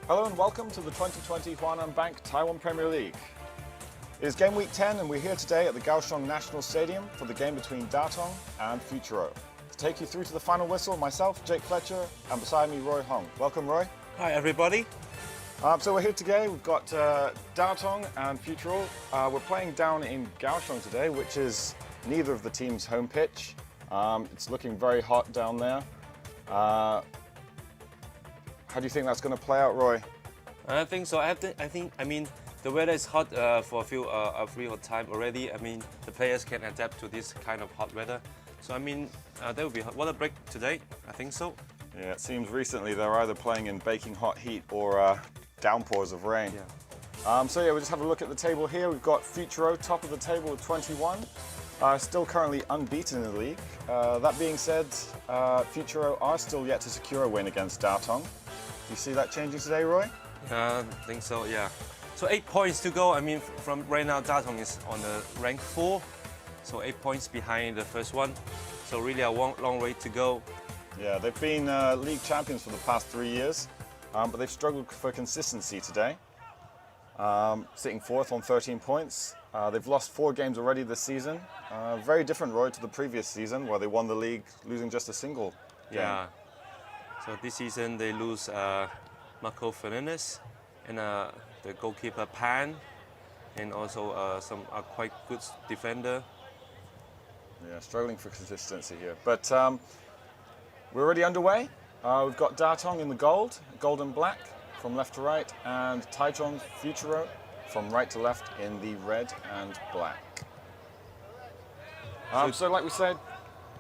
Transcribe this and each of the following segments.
Hello and welcome to the 2020 Huanan Bank Taiwan Premier League. It is game week 10 and we're here today at the Kaohsiung National Stadium for the game between Tatung and FUTURO. To take you through to the final whistle, myself, Jake Fletcher, and beside me, Roy Hong. Welcome, Roy. Hi, everybody. So we're here today. We've got Tatung and FUTURO. We're playing down in Kaohsiung today, which is neither of the teams' home pitch. It's looking very hot down there. How do you think that's going to play out, Roy? I think so. I mean, the weather is hot for a few hot time already. I mean, the players can adapt to this kind of hot weather. So I mean, there will be water break today. I think so. Yeah, it seems recently they're either playing in baking hot heat or downpours of rain. Yeah. So yeah, we'll just have a look at the table here. We've got FUTURO top of the table with 21. Still currently unbeaten in the league. That being said, FUTURO are still yet to secure a win against Tatung. Do you see that changing today, Roy? I think so, yeah. So 8 points to go. I mean, from right now, Tatung is on the rank 4. So 8 points behind the first one. So really a long way to go. Yeah, they've been league champions for the past 3 years, but they've struggled for consistency today. Sitting fourth on 13 points. They've lost 4 games already this season. Very different, Roy, to the previous season where they won the league losing just a single game. Yeah. So this season they lose Marco Fernandez and the goalkeeper Pan, and also some quite good defender. Yeah, struggling for consistency here. But we're already underway. We've got Tatung in the gold and black from left to right, and Taichung FUTURO from right to left in the red and black. So like we said,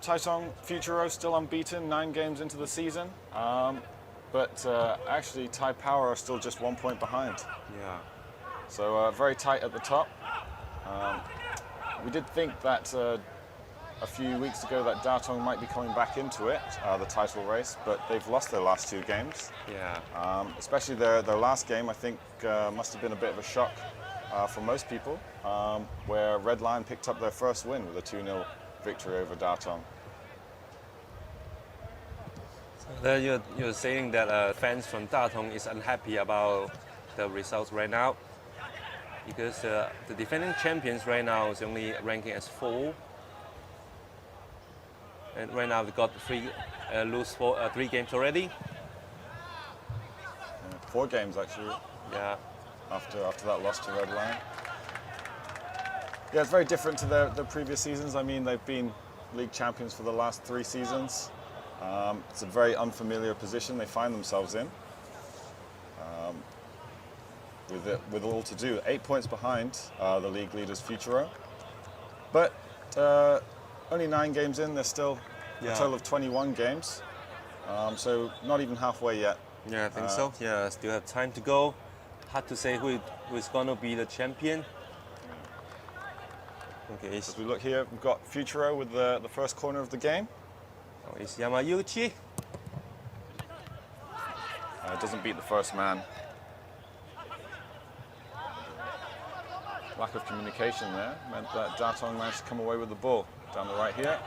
Tatung FUTURO still unbeaten, 9 games into the season. But actually Tai Power are still just 1 point behind. Yeah. So very tight at the top. We did think that a few weeks ago that Tatung might be coming back into it, the title race, but they've lost their last 2 games. Yeah. Especially their last game, I think, must have been a bit of a shock for most people, where Red Lion picked up their first win with a 2-0 victory over Tatung. So you're saying that fans from Tatung is unhappy about the results right now, because the defending champions right now is only ranking as 4. And right now they've got 3 games already. Yeah, 4 games actually. Yeah. After that loss to Red Lion. Yeah, it's very different to the previous seasons. I mean, they've been league champions for the last 3 seasons. It's a very unfamiliar position they find themselves in. With all to do, 8 points behind the league leaders FUTURO. But only 9 games in, there's still a total of 21 games. So not even halfway yet. Yeah, I think so. Yeah, still have time to go. Hard to say who is going to be the champion. Okay, As we look here, we've got FUTURO with the first corner of the game. It's Yamayuchi. Doesn't beat the first man. Lack of communication there meant that Tatung managed to come away with the ball down the right here.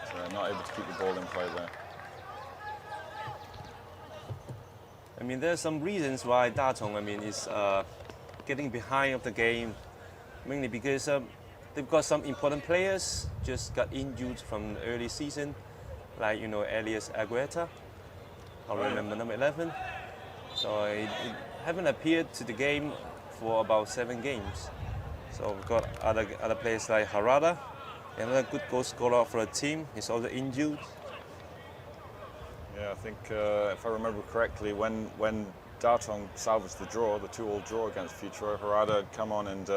So they're not able to keep the ball in play there. I mean, there's some reasons why Tatung, is getting behind of the game, mainly because they've got some important players just got injured from the early season, like Elias Agueta, I remember number 11. So it haven't appeared to the game for about 7 games. So we've got other players like Harada, another good goal scorer for the team. He's also injured. Yeah, I think if I remember correctly, when Tatung salvaged the draw, the 2-2 draw against FUTURO, Harada had come on and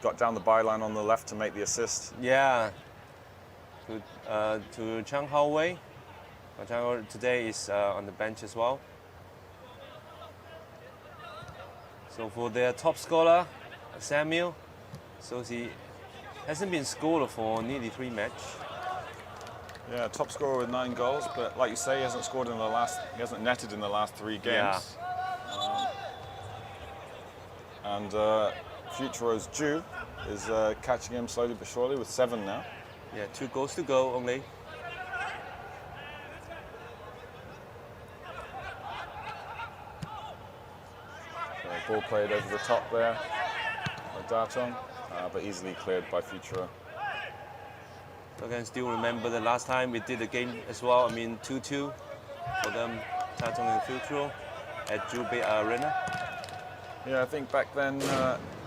got down the byline on the left to make the assist. Yeah, to Chang Hao Wei. Chang Hao today is on the bench as well. So for their top scorer, Samuel, so he hasn't been scored for nearly 3 matches. Yeah, top scorer with 9 goals, but like you say, he hasn't scored he hasn't netted in the last 3 games. Yeah. And FUTURO's Ju is catching him slowly but surely with 7 now. Yeah, 2 goals to go only. Ball played over the top there by Tatung, but easily cleared by FUTURO. So I can still remember the last time we did the game as well. 2-2 for them, Tatung and FUTURO at Jubei Arena. Yeah, I think back then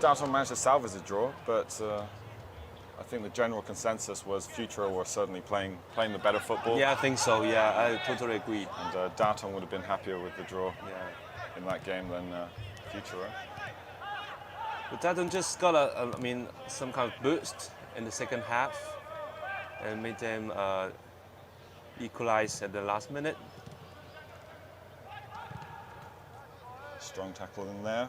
Tatung managed to salvage the draw, but I think the general consensus was FUTURO were certainly playing the better football. Yeah, I think so. Yeah, I totally agree. And Tatung would have been happier with the draw in that game than FUTURO. But Tatung just got some kind of boost in the second half and made them equalize at the last minute. Strong tackle in there.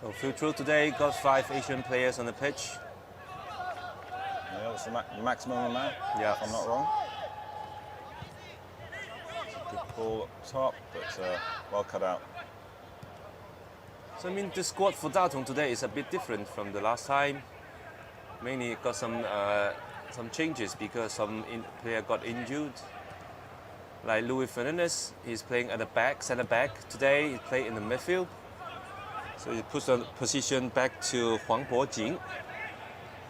So FUTURO today got 5 Asian players on the pitch. Yeah, that's the maximum amount, Yeah. if I'm not wrong. Good ball up top, but well cut out. So the squad for Tatung today is a bit different from the last time. Mainly got some changes because some player got injured. Like Luis Fernandez, he's playing at the back, center back. Today he played in the midfield. So he puts the position back to Huang Bojing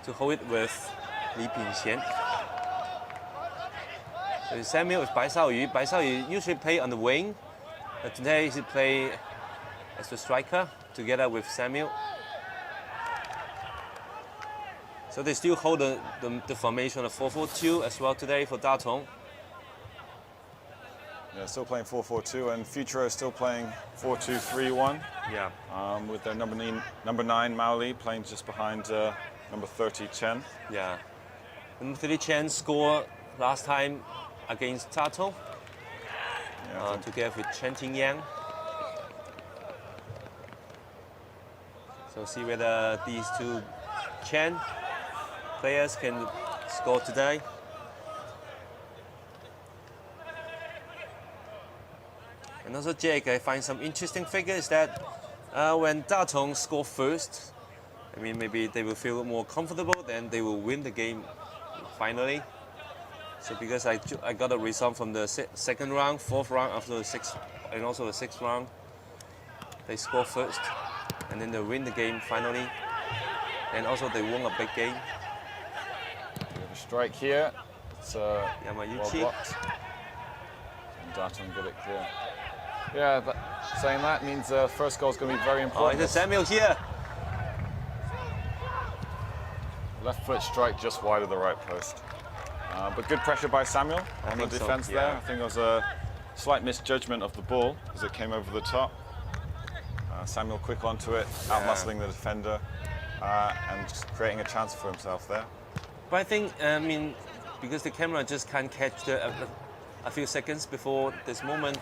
to hold it with Li Pingxian. So Samuel is Bai Shaoyu. Bai Shaoyu usually play on the wing, but today he play as the striker together with Samuel. So they still hold the formation of 4-4-2 as well today for Tatung. Yeah, still playing 4-4-2, and FUTURO is still playing 4-2-3-1. Yeah. With their number 9 Mao Li playing just behind number 30 Chen. Yeah. Number 30 Chen scored last time against Tatung, Yeah, together with Chen Tingyang. So see whether these 2 Chen players can score today. And also, Jake, I find some interesting figures that when Tatung score first, maybe they will feel more comfortable, then they will win the game finally. So because I got a result from the second round, 4th round, after the 6th, and also the 6th round, they score first, and then they win the game finally, and also they won a big game. we have a strike here. It's well Yamayuchi. blocked. And Tatung get it clear. Yeah, but saying that means first goal is going to be very Oh, important. it's Samuel here. Left foot strike just wide of the right post. But good pressure by Samuel on the think so, defence yeah. there. I think it was a slight misjudgment of the ball as it came over the top. Samuel quick onto it, out-muscling the defender and just creating a chance for himself there. But I think, I mean, because the camera just can't catch a few seconds before this moment,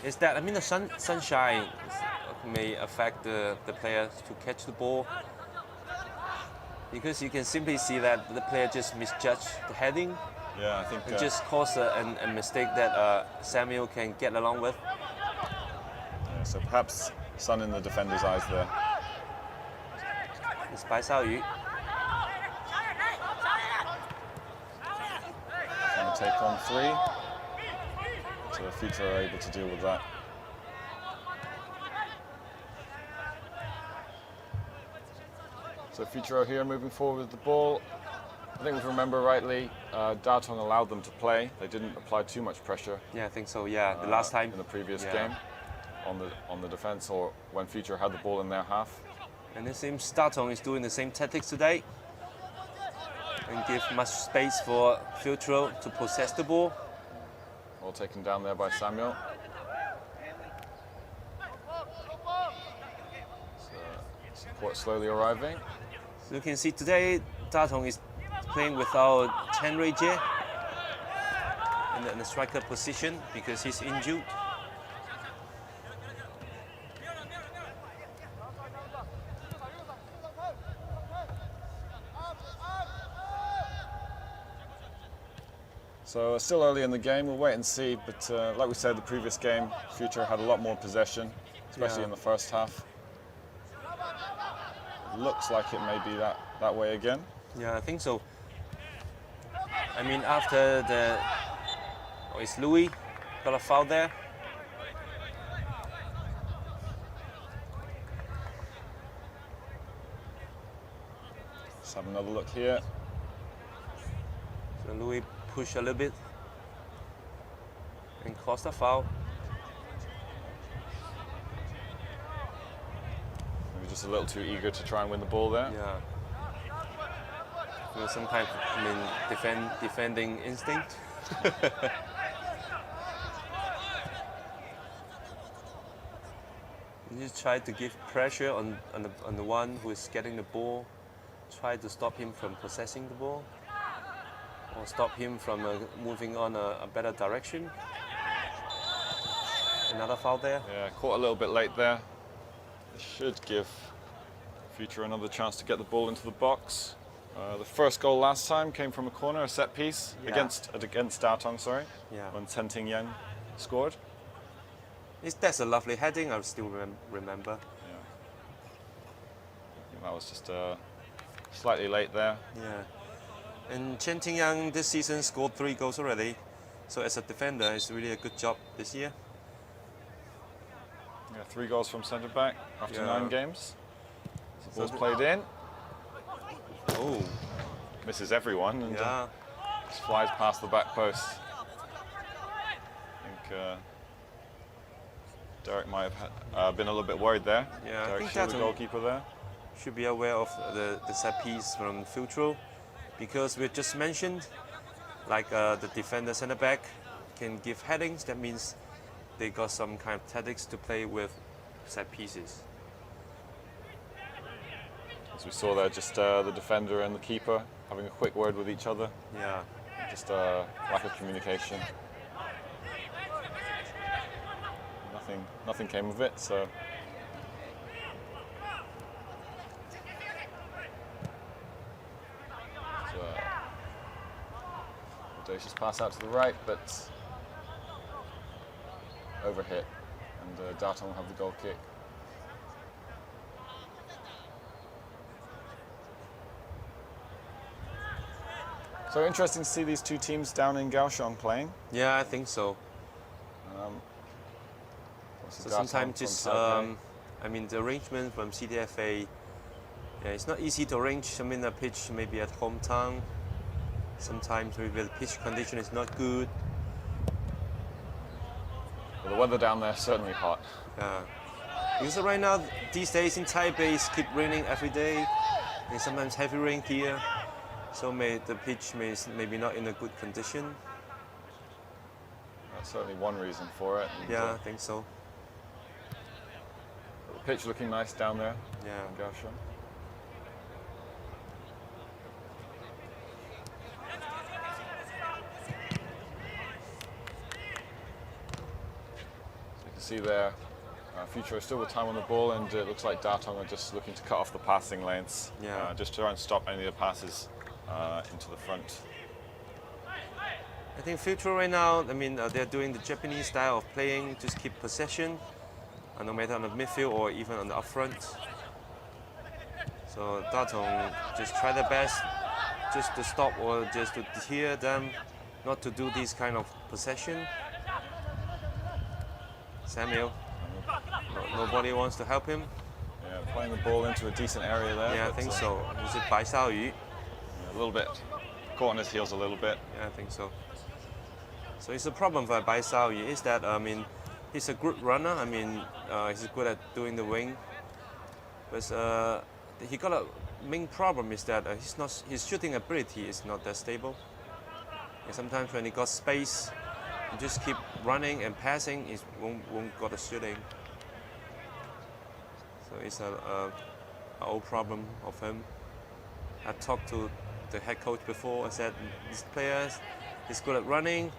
is that, I mean, the sunshine may affect the player to catch the ball. Because you can simply see that the player just misjudged the heading. Yeah, I think It just caused a mistake that Samuel can get along with. yeah, so perhaps sun in the defender's eyes there. It's by Xiao Yu. Trying to take on 3. So the Future are able to deal with that. So Futuro here moving forward with the ball. I think if we remember rightly, Tatung allowed them to play. They didn't apply too much pressure. Yeah, I think so. Yeah, the last time in the previous game on the defense, or when Future had the ball in their half. And it seems Tatung is doing the same tactics today and give much space for Futuro to possess the ball. All taken down there by Samuel. So support slowly arriving. So you can see today Tatung is playing without Chen Ruijie in the striker position because he's injured. So still early in the game, we'll wait and see. But like we said, the previous game, Future had a lot more possession, especially in the first half. It looks like it may be that way again. Yeah, I think so. I mean, after the... Oh, it's Louis got a foul there. Let's have another look here. So Louis push a little bit and caused a foul. Maybe just a little too eager to try and win the ball there. Yeah. You know, some kind of, I mean, defending instinct. You just try to give pressure on the one who is getting the ball. Try to stop him from possessing the ball, or stop him from moving on a better direction. Another foul there. Yeah, caught a little bit late there. It should give Future another chance to get the ball into the box. The first goal last time came from a corner, a set piece, against Tatung, sorry, when Chen Tingyang scored. That's a lovely heading, I still remember. Yeah. I think that was just slightly late there. Yeah. And Chen Tingyang this season scored 3 goals already. So as a defender, it's really a good job this year. Yeah, 3 goals from centre back after 9 games. The ball's So played in. Oh, Misses everyone and just flies past the back post. I think Derek might have been a little bit worried there. Yeah, I Derek think Shield, the Tatung goalkeeper there. should be aware of the set piece from Futuro, because we just mentioned, like the defender centre back can give headings. That means they got some kind of tactics to play with set pieces. As we saw there, just the defender and the keeper having a quick word with each other. Yeah. Just lack of communication. Nothing came of it, so. Audacious pass out to the right, but overhit, and Tatung will have the goal kick. So interesting to see these two teams down in Kaohsiung playing. Yeah, I think so. So sometimes just, I mean, the arrangement from CDFA, yeah, it's not easy to arrange. I mean, a pitch maybe at hometown. Sometimes maybe the pitch condition is not good. Well, the weather down there is certainly hot. Yeah. Because right now, these days in Taipei, it keep raining every day. And sometimes heavy rain here. So the pitch maybe not in a good condition. That's certainly one reason for it. And, Yeah, I think so. the pitch looking nice down there. Yeah. In Kaohsiung. So you can see there, FUTURO is still with time on the ball, and it looks like Tatung are just looking to cut off the passing lanes. Yeah. Just to try and stop any of the passes into the front. I think FUTURO right now, I mean, they're doing the Japanese style of playing, just keep possession, no matter on the midfield or even on the upfront. So Tatung just try their best just to stop or just to deter them, not to do this kind of possession. Samuel, nobody wants to help him. Yeah, playing the ball into a decent area there. Yeah, I but, think so. Is it Bai Xiaoyu? A little bit. Caught on his heels a little bit. Yeah, I think so. So it's a problem for Bai Xiaoyu is that, I mean, he's a good runner. I mean, he's good at doing the wing. But he got a main problem is that his shooting ability is not that stable. And sometimes when he got space, he just keep running and passing, he won't got the shooting. So it's an old problem of him. I talked to the head coach before. I said this player is good at running,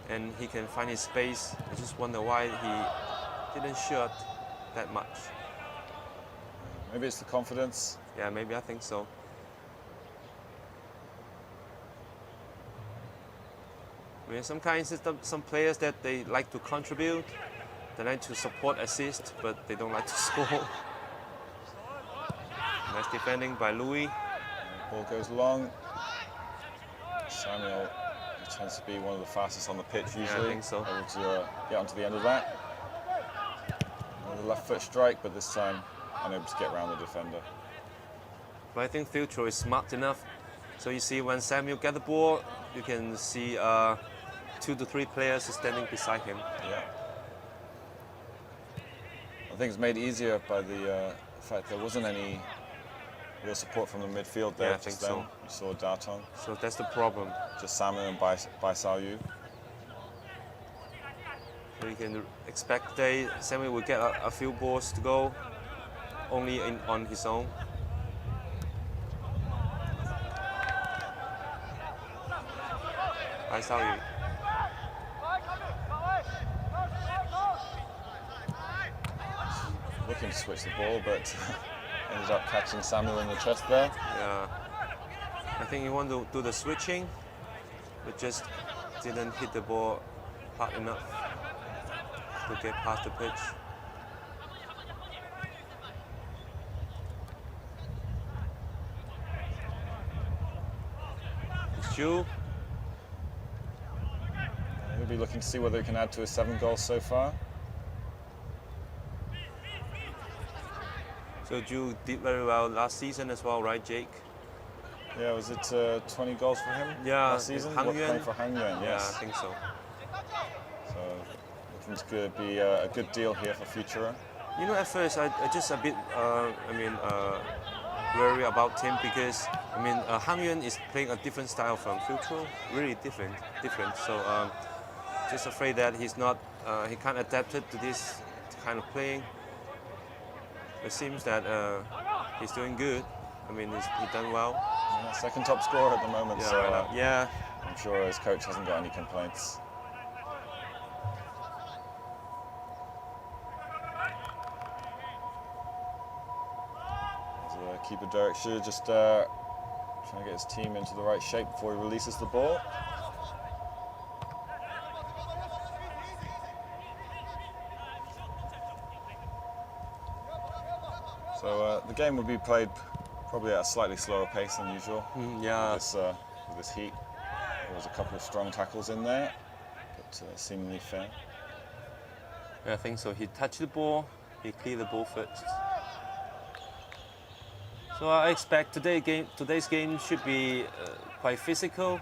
and he can find his space. I just wonder why he didn't shoot that much. Maybe it's the confidence. Yeah, maybe I think so. I mean, some players that they like to contribute, they like to support, assist, but they don't like to score. Nice defending by Louis. Ball goes long. Samuel, who tends to be one of the fastest on the pitch usually. Yeah, I think so. Able to get onto the end of that. Another left foot strike, but this time unable to get around the defender. But I think FUTURO is smart enough. So you see when Samuel get the ball, you can see 2 to 3 players standing beside him. Yeah. I think it's made easier by the fact there wasn't any real support from the midfield there. Yeah, I think so. You saw Tatung, So that's the problem. just Samuel and Bai Xiaoyu. So you can expect Samuel will get a few balls to go, only on his own. Bai Xiaoyu. Looking to switch the ball, but ended up catching Samuel in the chest there. Yeah. I think he wanted to do the switching, but just didn't hit the ball hard enough to get past the pitch. It's Zhu. He'll be looking to see whether he can add to his 7 goals so far. So Zhu did very well last season as well, right, Jake? Yeah, was it 20 goals for him last season? Playing for Hangyuan, Yeah, yes. I think so. So looking to be a good deal here for FUTURO. You know, at first I just a bit, worried about him because Hangyuan is playing a different style from FUTURO, really different. So just afraid that he can't adapt it to this kind of playing. It seems that he's doing good. I mean, he's done well. Yeah, second top scorer at the moment, Yeah, so right now. Yeah. I'm sure his coach hasn't got any complaints. There's keeper Derek Xu just trying to get his team into the right shape before he releases the ball. So the game will be played probably at a slightly slower pace than usual. Yeah. With this heat. There was a couple of strong tackles in there, but seemingly fair. Yeah, I think so. He touched the ball, he cleared the ball first. So I expect today's game should be quite physical.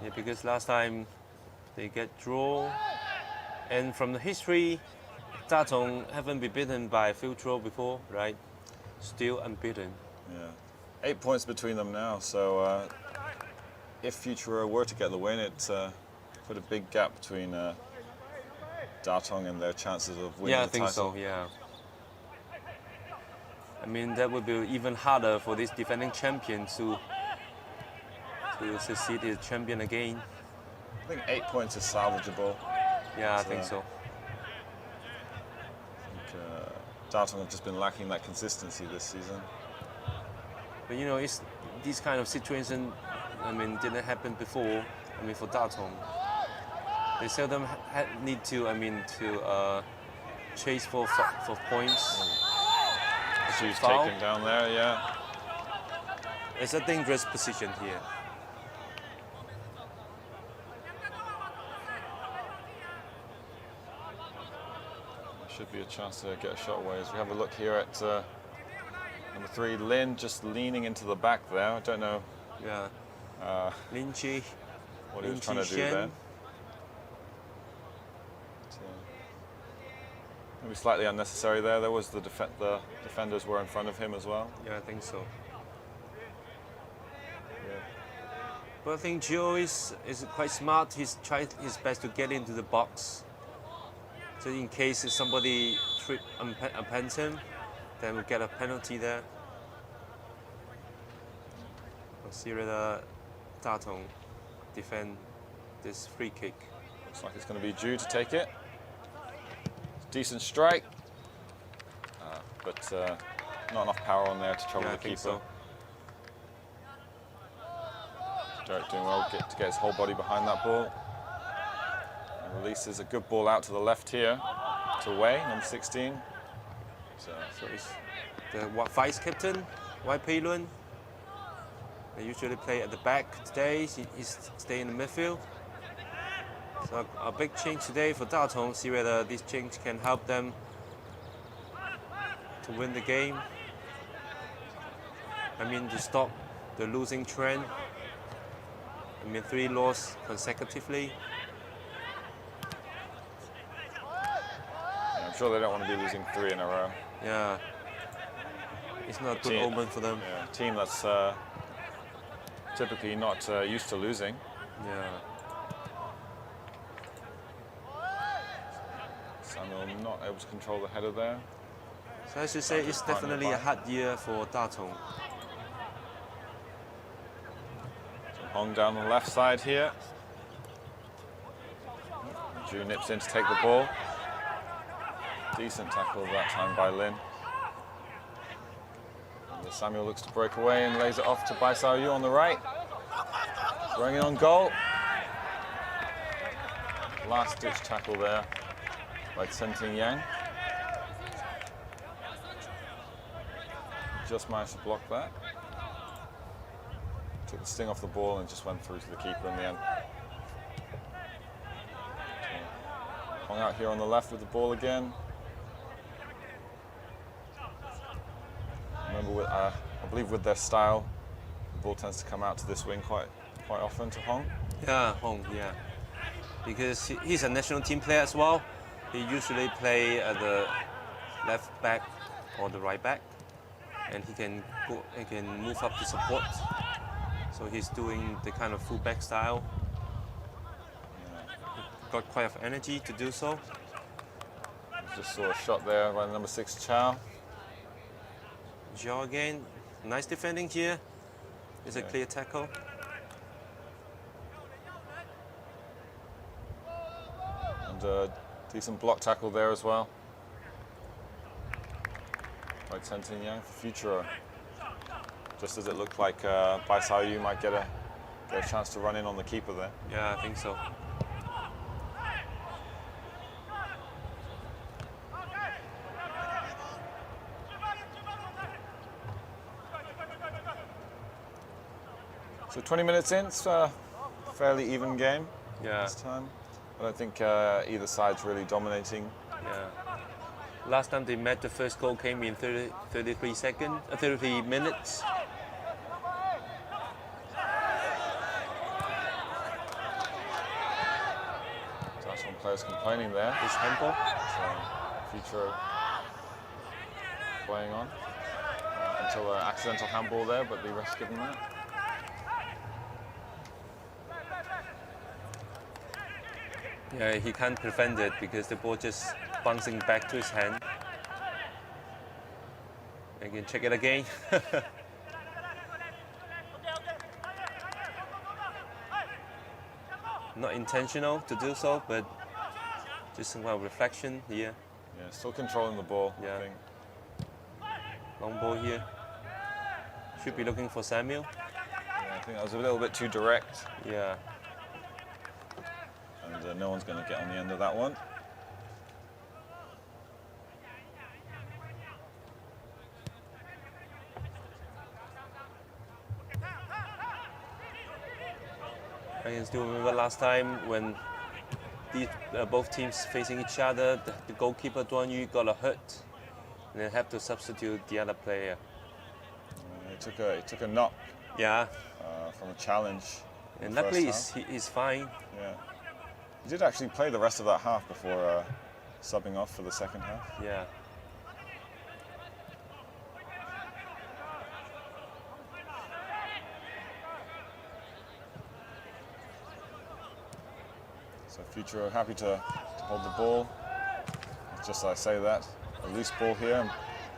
Yeah, because last time They get draw. And from the history, Tatung haven't been beaten by FUTURO before, right? Still unbeaten. Yeah. 8 points between them now, so if FUTURO were to get the win, it put a big gap between Tatung and their chances of winning Yeah, I the think title. so, yeah. I mean, that would be even harder for this defending champion to succeed as champion again. I think 8 points is salvageable. Yeah, I think so. I think Tatung have just been lacking that consistency this season. But you know, it's these kind of situations, I mean, didn't happen before. I mean, for Tatung, they seldom need to, I mean, to chase for points. She's Foul. taken down there, yeah. It's a dangerous position here. Should be a chance to get a shot away. As we have a look here at number 3, Lin, just leaning into the back there. I don't know Yeah. Lynchy. what he was trying to do Shen. there. Maybe slightly unnecessary there. There was the defenders were in front of him as well. Yeah, I think so. Yeah. But I think Joe is quite smart. He's tried his best to get into the box. So in case somebody upends him, then we'll get a penalty there. We'll see whether Tatung defend this free kick. Looks like it's going to be Ju to take it. Decent strike, but not enough power on there to trouble Yeah, I the think keeper. so. Derek doing well to get his whole body behind that ball. And releases a good ball out to the left here to Wei, number 16. So it's the vice captain, Wai Pei Lun. They usually play at the back. Today he's staying in the midfield. So a big change today for Tatung. See whether this change can help them to win the game. I mean, to stop the losing trend. I mean, 3 losses consecutively. Yeah, I'm sure they don't want to be losing 3 in a row. Yeah, it's not a good Team- omen for them. Yeah, a team that's typically not used to losing. Yeah. Samuel not able to control the header there. So I should say it's definitely a hard year for Tatung. Hong down the left side here. Ju nips in to take the ball. Decent tackle that time by Lin. And Samuel looks to break away and lays it off to Bai Sao Yu on the right. Throwing in on goal. Last ditch tackle there by Chen Ting Yang. Just managed to block that. Took the sting off the ball and just went through to the keeper in the end. Hung out here on the left with the ball again. Remember, I believe with their style, the ball tends to come out to this wing quite often to Hong. Yeah, Hong, yeah. Because he's a national team player as well. He usually play at the left back or the right back, and he can move up to support. So he's doing the kind of full-back style. Got quite of energy to do so. Just saw a shot there by number 6 Chow. Zhao again, nice defending here. It's a clear tackle. And a decent block tackle there as well by Chen Ting Yang for FUTURO. Just as it looked like Bai Sao Yu might get a chance to run in on the keeper there. Yeah, I think so. So 20 minutes in, it's a fairly even game Yeah, this time. I don't think either side's really dominating. yeah. Last time they met, the first goal came in 33 minutes. players complaining there. It's handball. FUTURO playing on until an accidental handball there, but the ref's given that. Yeah, he can't prevent it because the ball just bouncing back to his hand. Again, check it again. Not intentional to do so, but just a reflection here. Yeah, still controlling the ball. Yeah. I think. Long ball here. Should be looking for Samuel. Yeah, I think that was a little bit too direct, Yeah. and no one's going to get on the end of that one. I can still remember last time when both teams facing each other, the goalkeeper Duan Yu got a hurt, and they have to substitute the other player. He took a knock Yeah, from a challenge. in and the luckily first half. he's fine. Yeah. He did actually play the rest of that half before subbing off for the second half. Yeah. So FUTURO happy to hold the ball. It's just I say that. A loose ball here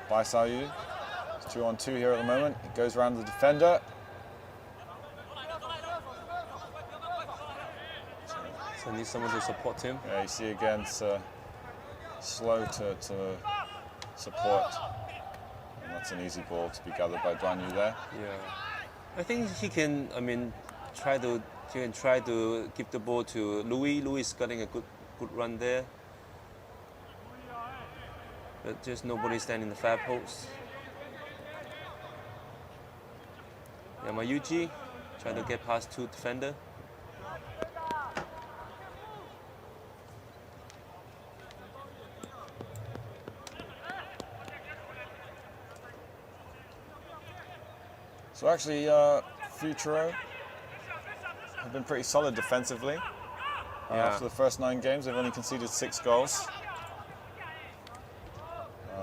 by Sayu. It's 2-on-2 here at the moment. He goes around the defender. So need someone to support him. Yeah, you see again, it's slow to support. And that's an easy ball to be gathered by Duan Yu there. Yeah. I think he can. I mean, try to give the ball to Louis. Louis is getting a good run there. But just nobody standing in the far post. Yamayuchi try to get past two defender. So actually, FUTURO have been pretty solid defensively. Yeah. After the first 9 games, they've only conceded 6 goals.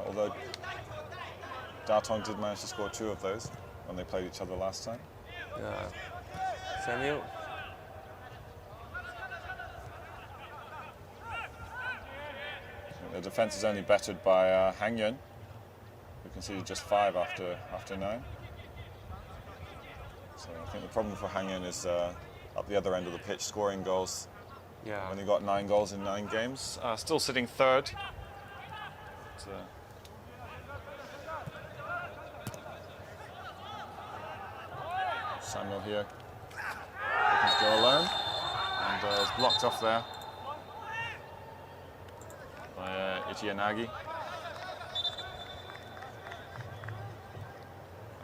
Although Tatung did manage to score 2 of those when they played each other last time. Samuel. The defense is only bettered by Hang Yun, who conceded just 5 after 9. So I think the problem for Hang Yun is up the other end of the pitch, scoring goals. Yeah. Only got 9 goals in 9 games. Still sitting third. But, Samuel here looking to go alone, and is blocked off there by Ichiyanagi.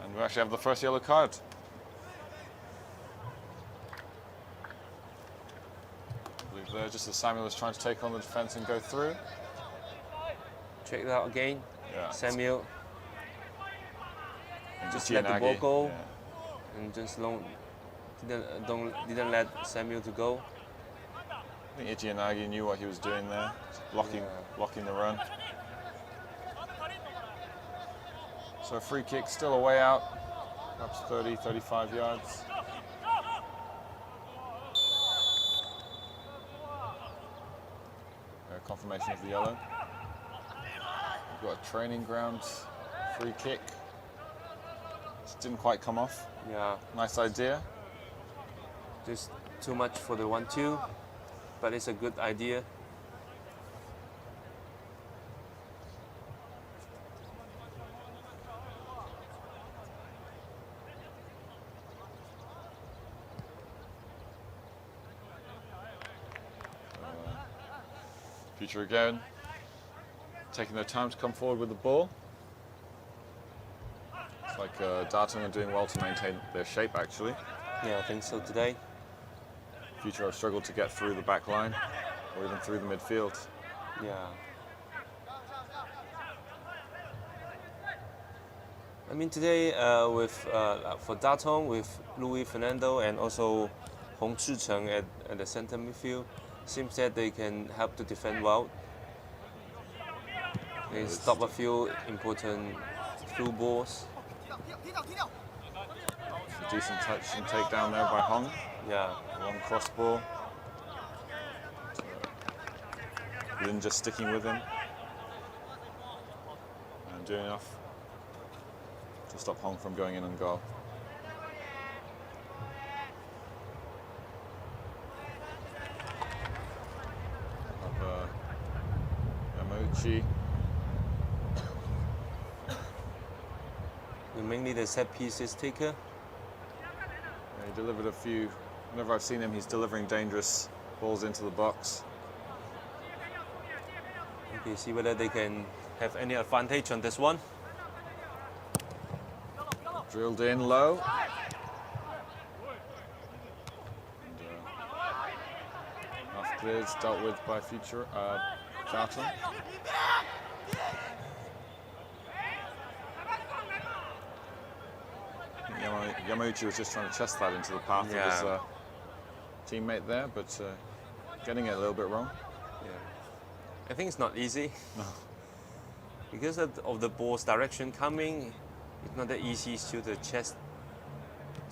And we actually have the first yellow card. I believe there, just as Samuel is trying to take on the defence and go through. Check it out again. Yeah. Samuel. And Just let the ball go. Yeah. And just didn't let Samuel to go. I think Ichiyanagi knew what he was doing there, just blocking the run. So a free kick, still a way out, perhaps 30, 35 yards. Confirmation of the yellow. We've got a training ground free kick. Just didn't quite come off. Yeah. Nice idea. Just too much for the 1-2, but it's a good idea. FUTURO again, taking their time to come forward with the ball. It's like Tatung are doing well to maintain their shape actually. Yeah, I think so today. FUTURO have struggled to get through the back line or even through the midfield. Yeah. I mean today for Tatung with Louis Fernando and also Hong Chicheng at the center midfield, seems that they can help to defend well. They stop a few important through balls. A decent touch and takedown there by Hong. Yeah. Long cross ball. Lin just sticking with him. And doing enough to stop Hong from going in and goal. Yamauchi. Mainly the set pieces taker. Yeah, he delivered a few. Whenever I've seen him, he's delivering dangerous balls into the box. Okay, see whether they can have any advantage on this one. Drilled in low. And, off clears, dealt with by FUTURO, Tatung. Yamauchi was just trying to chest that into the path of his teammate there, but getting it a little bit wrong. Yeah. I think it's not easy. No. Because of the ball's direction coming, it's not that easy to shoot the chest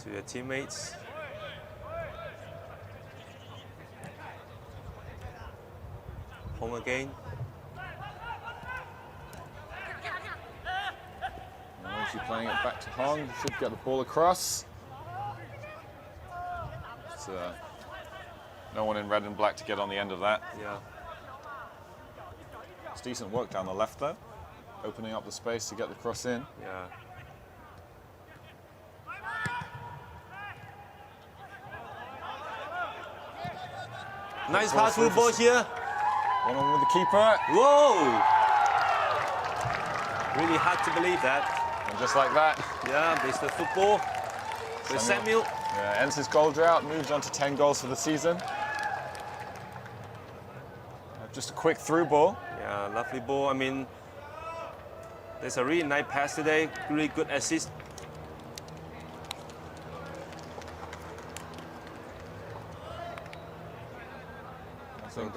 to your teammates. Home again. Yamauchi playing it back to Hong. Should get the ball across. It's, no one in red and black to get on the end of that. Yeah. It's decent work down the left though, opening up the space to get the cross in. Yeah. Nice pass through ball here. One-on with the keeper. Whoa! Really hard to believe that. And just like that, Yeah, it's the football. With Samuel. yeah, ends his goal drought, moves on to 10 goals for the season. Just a quick through ball. Yeah, lovely ball. I mean, there's a really nice pass today. Really good assist. I think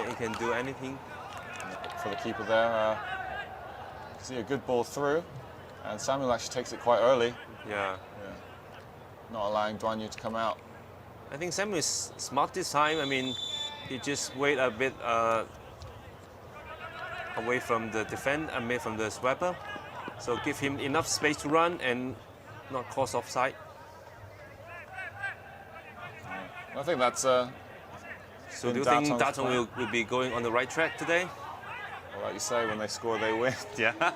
he can do anything. For the keeper there. See a good ball through, and Samuel actually takes it quite early, Yeah. not allowing Duan Yu to come out. I think Samuel is smart this time. I mean, he just wait a bit away from the defend, away from the sweeper. So give him enough space to run and not cause offside. I think that's So do you Datung's think Tatung plan. will be going on the right track today? well, like you say, when they score, they win. Yeah. When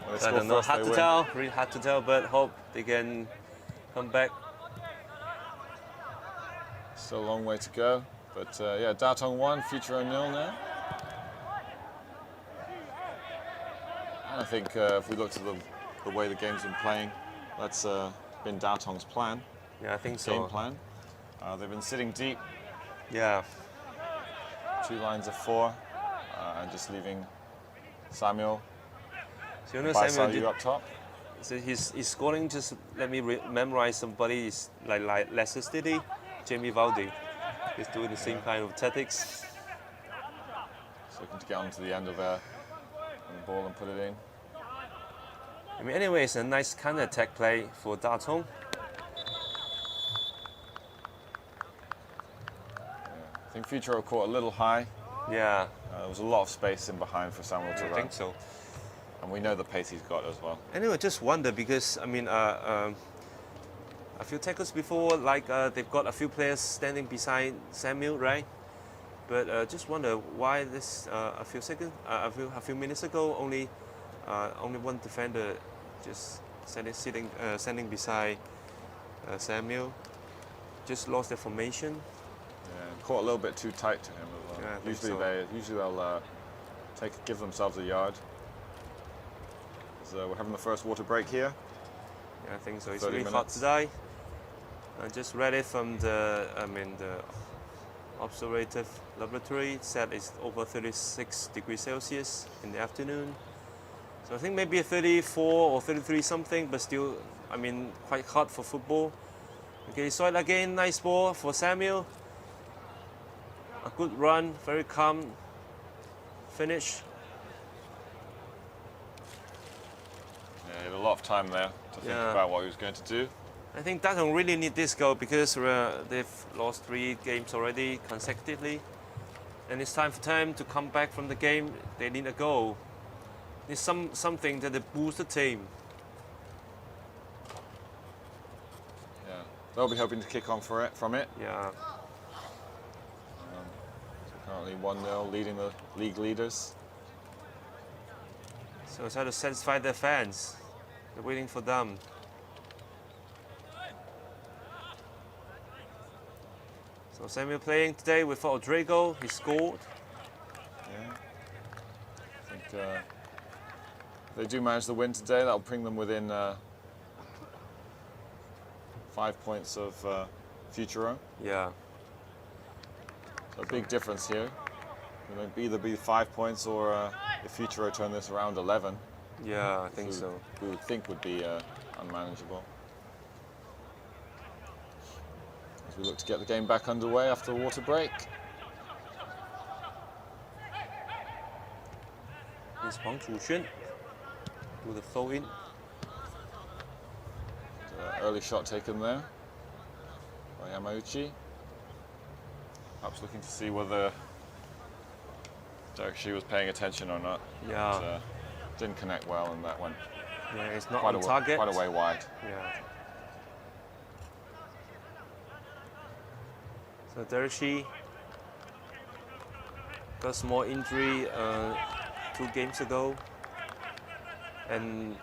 they I score don't know, first, hard they to win. tell, really hard to tell, but hope they can come back. Still a long way to go, but yeah, Tatung 1, FUTURO 0 now. And I think if we look at the way the game's been playing, that's been Datung's plan, Yeah, I think game so. plan. They've been sitting deep, Yeah. 2 lines of 4, and just leaving Samuel So you know, by Samuel, Sayu up top. so he's scoring. Just let me memorize somebody. Is like Leicester City, Jamie Vardy. He's doing the same kind of tactics. Just looking to get onto the end of the ball and put it in. I mean, anyway, it's a nice counter-attack play for Tatung. I think FUTURO caught a little high. Yeah, There was a lot of space in behind for Samuel to I run, think so. and we know the pace he's got as well. Anyway, just wonder because I mean, a few tackles before, like they've got a few players standing beside Samuel, right? But just wonder why this a few minutes ago only one defender just standing beside Samuel, just lost their formation. Yeah, caught a little bit too tight to him as well. Yeah, I think so. Usually they'll give themselves a yard. So we're having the first water break here. Yeah, I think so. It's 30 really hot minutes. today. I just read it from the observative laboratory. It said it's over 36 degrees Celsius in the afternoon. So I think maybe a 34 or 33 something, but still, I mean, quite hot for football. Okay, so again, nice ball for Samuel. A good run, very calm finish. Yeah, he had a lot of time there to think about what he was going to do. I think Tatung really need this goal because they've lost 3 games already consecutively. And it's time for them to come back from the game. They need a goal. It's something that they boost the team. Yeah, they'll be hoping to kick on from it. Yeah. So currently 1-0, leading the league leaders. So try to satisfy their fans. They're waiting for them. So Samuel playing today with Rodrigo. He scored. Yeah. I think if they do manage to win today, that'll bring them within 5 points of FUTURO. Yeah. So a big difference here. It'll either be 5 points or if FUTURO turn this around 11. Yeah, I think so. We would think would be unmanageable. As we look to get the game back underway after the water break. It's Huang Chuxuan with the throw in. Early shot taken there by Yamauchi. Perhaps looking to see whether Derek Shi was paying attention or not. Yeah. But, didn't connect well, and that went Yeah, it's not quite on target. quite a way wide. Yeah. So Derek Shi got a small injury 2 games ago, and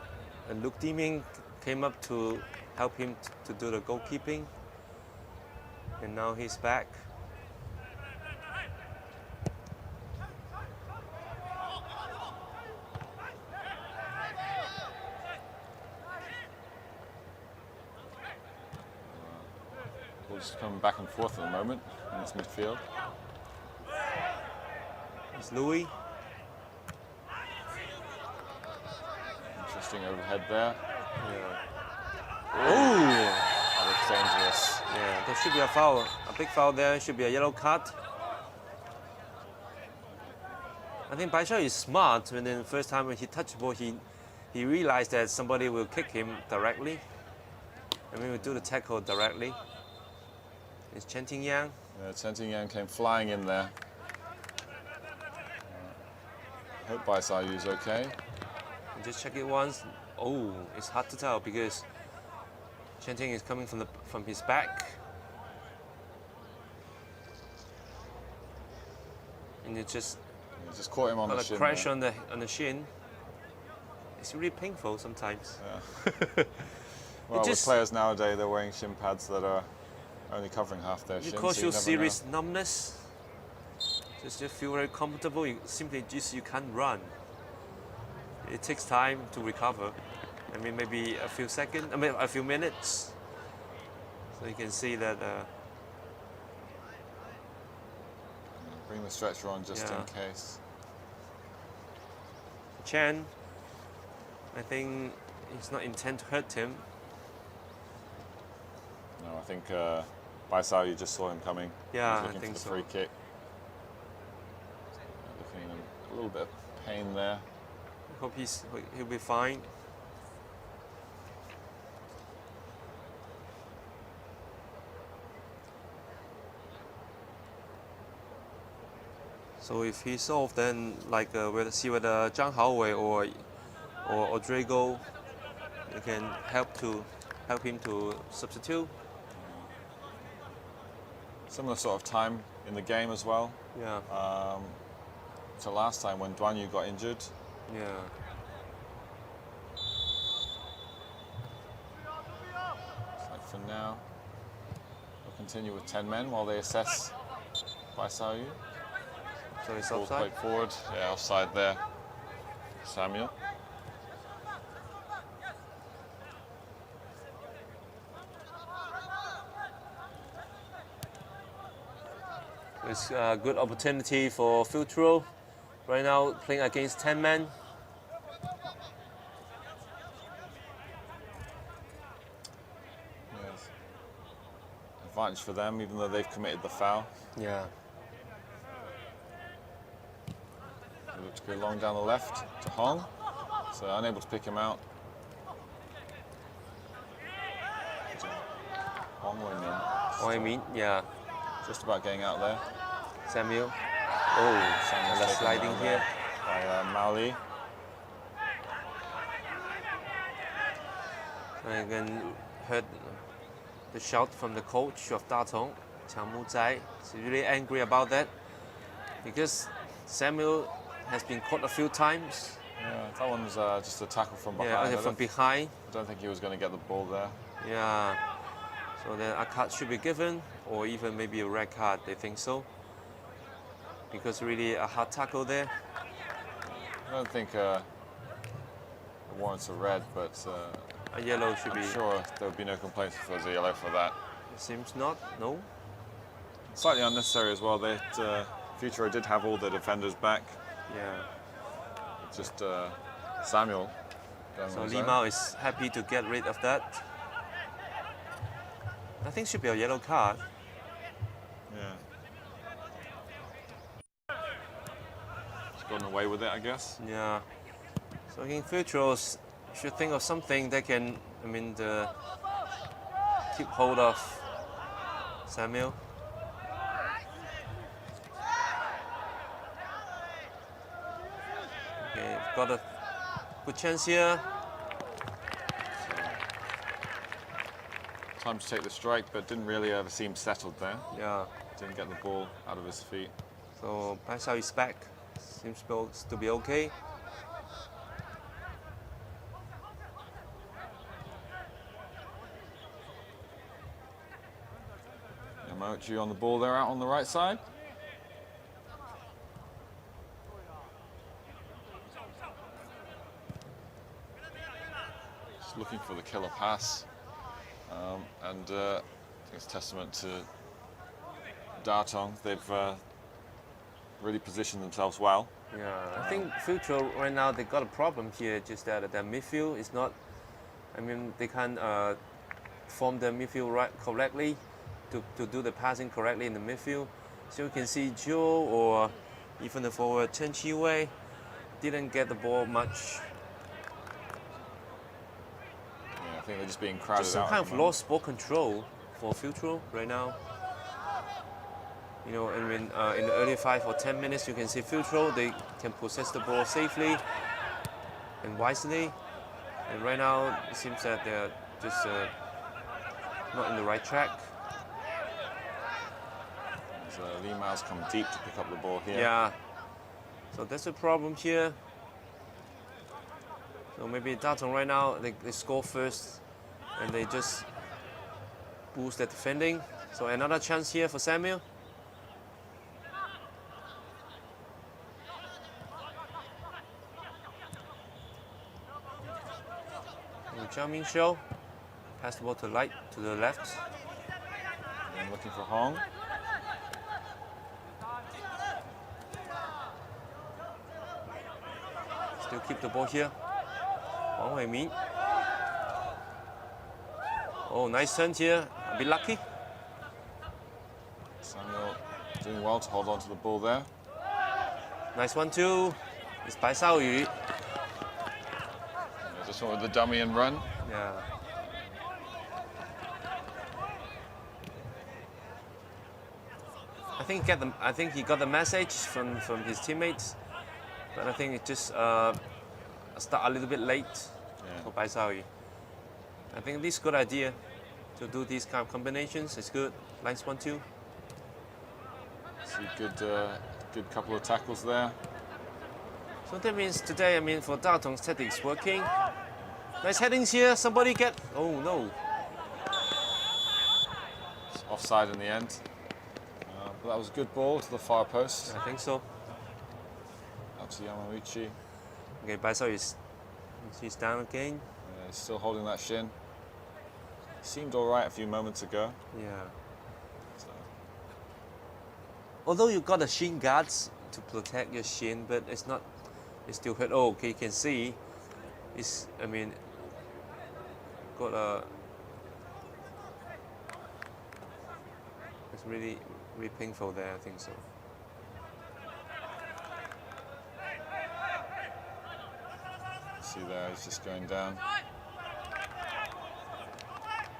Luke Dieming came up to help him to do the goalkeeping, and now he's back. Just coming back and forth at the moment in this midfield. It's Louis. Interesting overhead there. Yeah. Oh! That looks dangerous. Yeah, there should be a foul. A big foul there. Should be a yellow card. I think Bai Xiao is smart. When the first time when he touched the ball, he realized that somebody will kick him directly. And we will do the tackle directly. It's Chen Tingyang. Yeah, Chen Tingyang came flying in there. Hope Bai Xiao is okay. And just check it once. Oh, it's hard to tell because Chen Ting is coming from his back. And it just Just caught him on the got a shin. crash there. on the shin. It's really painful sometimes. Yeah. Well, with just- players nowadays, they're wearing shin pads that are only covering half their It shin. causes so you you never serious numbness. Just you feel very comfortable. You simply just you can't run. It takes time to recover. I mean, maybe a few seconds. I mean, a few minutes. So you can see that. Bring the stretcher on just Yeah. in case. Chen, I think he's not intent to hurt him. No, I think Bai Xiao, you just saw him coming. Yeah, He's I looking think for the so. free kick. Looking in a little bit of pain there. I hope he'll be fine. So if he's off, then like we'll see whether Zhang Haowei or Rodrigo can help him to substitute. Similar sort of time in the game as well. Yeah, To last time when Duan Yu got injured. yeah. Like for now, we'll continue with 10 men while they assess Bai Xiao. So it's Ball offside. played forward. Yeah, offside there. Samuel. It's a good opportunity for FUTURO. Right now, playing against 10 men. Yes. Advantage for them, even though they've committed the foul. Yeah. Go long down the left to Hong. So unable to pick him out. Hong Wei-min, yeah. just about getting out there. Samuel. Oh, Samuel's and the taken sliding down here. there by Mao Li. I can heard the shout from the coach of Tatung, Chang Mu-zai. He's really angry about that because Samuel has been caught a few times. Yeah, that one was just a tackle from behind. Yeah, from behind. I don't think he was going to get the ball there. Yeah. So then a card should be given, or even maybe a red card. They think so because really a hard tackle there. I don't think it warrants a red, but A yellow should I'm be. sure there would be no complaints if there was a yellow for that. It seems not. No. Slightly unnecessary as well. That FUTURO did have all the defenders back. Yeah. Just Samuel. So Limao is happy to get rid of that. I think it should be a yellow card. Yeah. He's gotten away with it, I guess. Yeah. So I think FUTURO should think of something that can, keep hold of Samuel. Okay, got a good chance here. Time to take the strike, but didn't really ever seem settled there. Yeah. Didn't get the ball out of his feet. So Paisao is back. Seems to be okay. Yamauchi on the ball there, out on the right side. Just looking for the killer pass. And I think it's testament to Tatung. They've really positioned themselves well. Yeah, I think FUTURO right now they got a problem here. Just that their midfield is not. They can't form their midfield correctly to do the passing correctly in the midfield. So you can see Joe or even the forward Chen Chi-wei didn't get the ball much. Yeah, I think they're just being crowded Just some out. kind of lost ball control for FUTURO right now. In the early 5 or 10 minutes, you can see FUTURO, they can possess the ball safely and wisely. And right now, it seems that they're just not in the right track. Lee Mao's come deep to pick up the ball here. Yeah. So that's the problem here. So maybe Tatung right now, they score first and they just boost their defending. So another chance here for Samuel. Jiang Show. Pass the ball to the left. And looking for Hong. Still keep the ball here. Wang Wei-min. Oh, nice turn here. A bit lucky. Samuel doing well to hold on to the ball there. Nice 1-2. It's Bai Shaoyu. Just went with the dummy and run. Yeah. I think he got the message from his teammates, but I think it just start a little bit late for Bai Shaoyu. I think this is a good idea to do these kind of combinations. It's good. Nice 1-2. See good couple of tackles there. So that means today, for Tatung's tactics working. Nice headings here. Somebody get. Oh no. It's offside in the end. But that was a good ball to the far post. I think so. Up to Yamauchi. Okay, Bai Shaoyu he's down again. He's still holding that shin. Seemed all right a few moments ago. Yeah. So. Although you got the shin guards to protect your shin, but it's not. It's still hurt. Oh, okay, you can see. It's. Got a. It's really painful there. I think so. See there, he's just going down.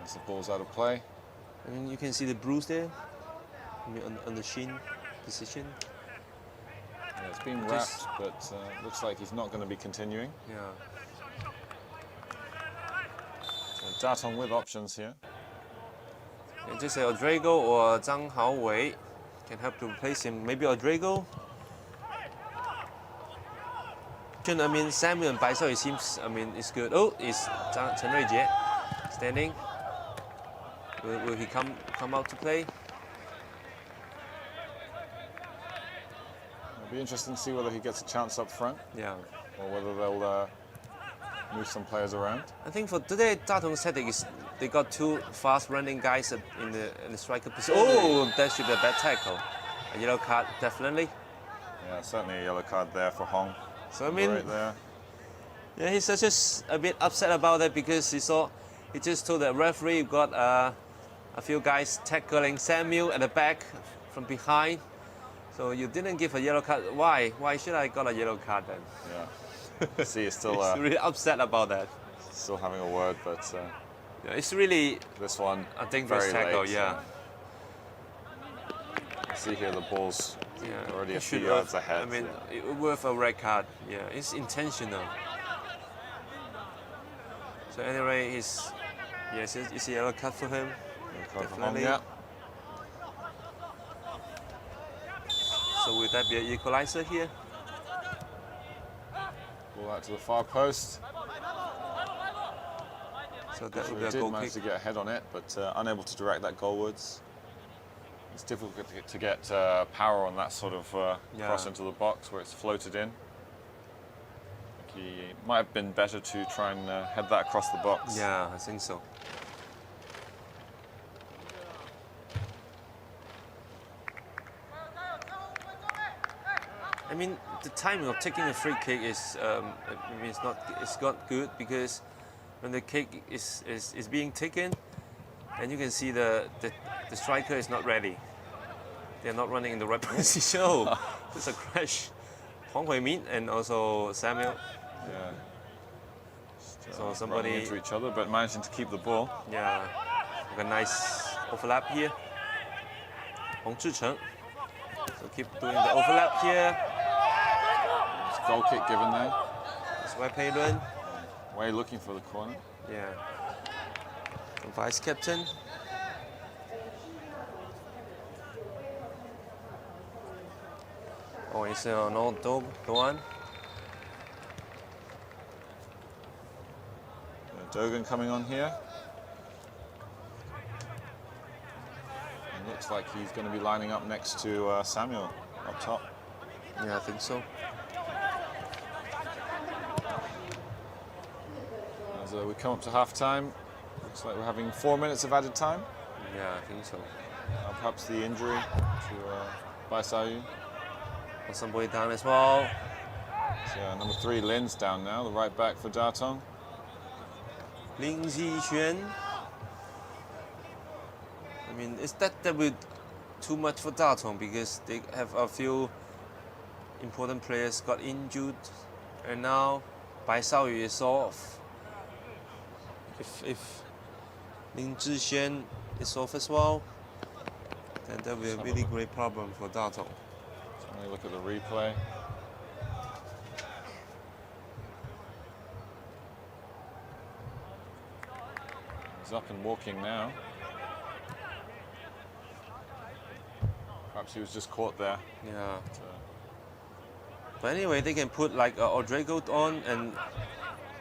As the ball's out of play. I mean, you can see the bruise there. I mean, on the shin position. Yeah, it's been wrapped, but looks like he's not going to be continuing. Yeah. So Tatung with options here. And just say Odrego or Zhang Haowei can help to replace him. Maybe Odrego. I mean, Samuel and Bai Xiaoyu seems, I mean, it's good. Oh, it's Chen Ruijie standing. Will he come out to play? It'll be interesting to see whether he gets a chance up front. Yeah. Or whether they'll move some players around. I think for today, Tatung's tactic is they got two fast-running guys in the striker position. Oh, that should be a bad tackle. A yellow card, definitely. Yeah, certainly a yellow card there for Hong. So I mean, right there. Yeah, he's just a bit upset about that because he just told the referee got a few guys tackling Samuel at the back from behind. So you didn't give a yellow card. Why? Why should I got a yellow card then? Yeah. See, it's still He's really upset about that. still having a word, but Yeah, it's really this one a dangerous very tackle. late, Yeah. See here the ball's Yeah. already a It few should yards have- ahead. I mean, so. it worth a red card. Yeah, it's intentional. So anyway, it's a yellow card for him. Yellow card for Hong, Definitely. yeah. So will that be an equalizer here? Ball out to the far post. So that So will he be a did goal manage kick. to get ahead on it, but unable to direct that goalwards. It's difficult to get power on that sort of cross into the box where it's floated in. I think he might have been better to try and head that across the box. Yeah, I think so. I mean, the timing of taking a free kick is, I mean, it's not good because when the kick is being taken, and you can see the striker is not ready. They're not running in the right position. Oh, it's a crash. Hong Hui-min and also Samuel. Yeah. Just, So somebody- running into each other, but managing to keep the ball. Yeah, like a nice overlap here. Hong Zhicheng. So keep doing the overlap here. It's a goal kick given there. It's Wei Pei Lun. Way looking for the corner. Yeah. The vice captain. Oh, it's an old dog, the one. Dogan coming on here. And looks like he's going to be lining up next to Samuel up top. Yeah, I think so. As we come up to half time, looks like we're having 4 minutes of added time. Yeah, I think so. Perhaps the injury to Bai Xiaoyu. Got somebody down as well. So, number 3, Lin's down now, the right back for Tatung. Lin Zixuan. I mean, is that will too much for Tatung because they have a few important players got injured, and now Bai Xiaoyu is off. If Lin Zixuan is off as well, then that will be a really great problem for Tatung. So when we look at the replay. He's up and walking now. Perhaps he was just caught there. Yeah. But anyway, they can put like Odrego on and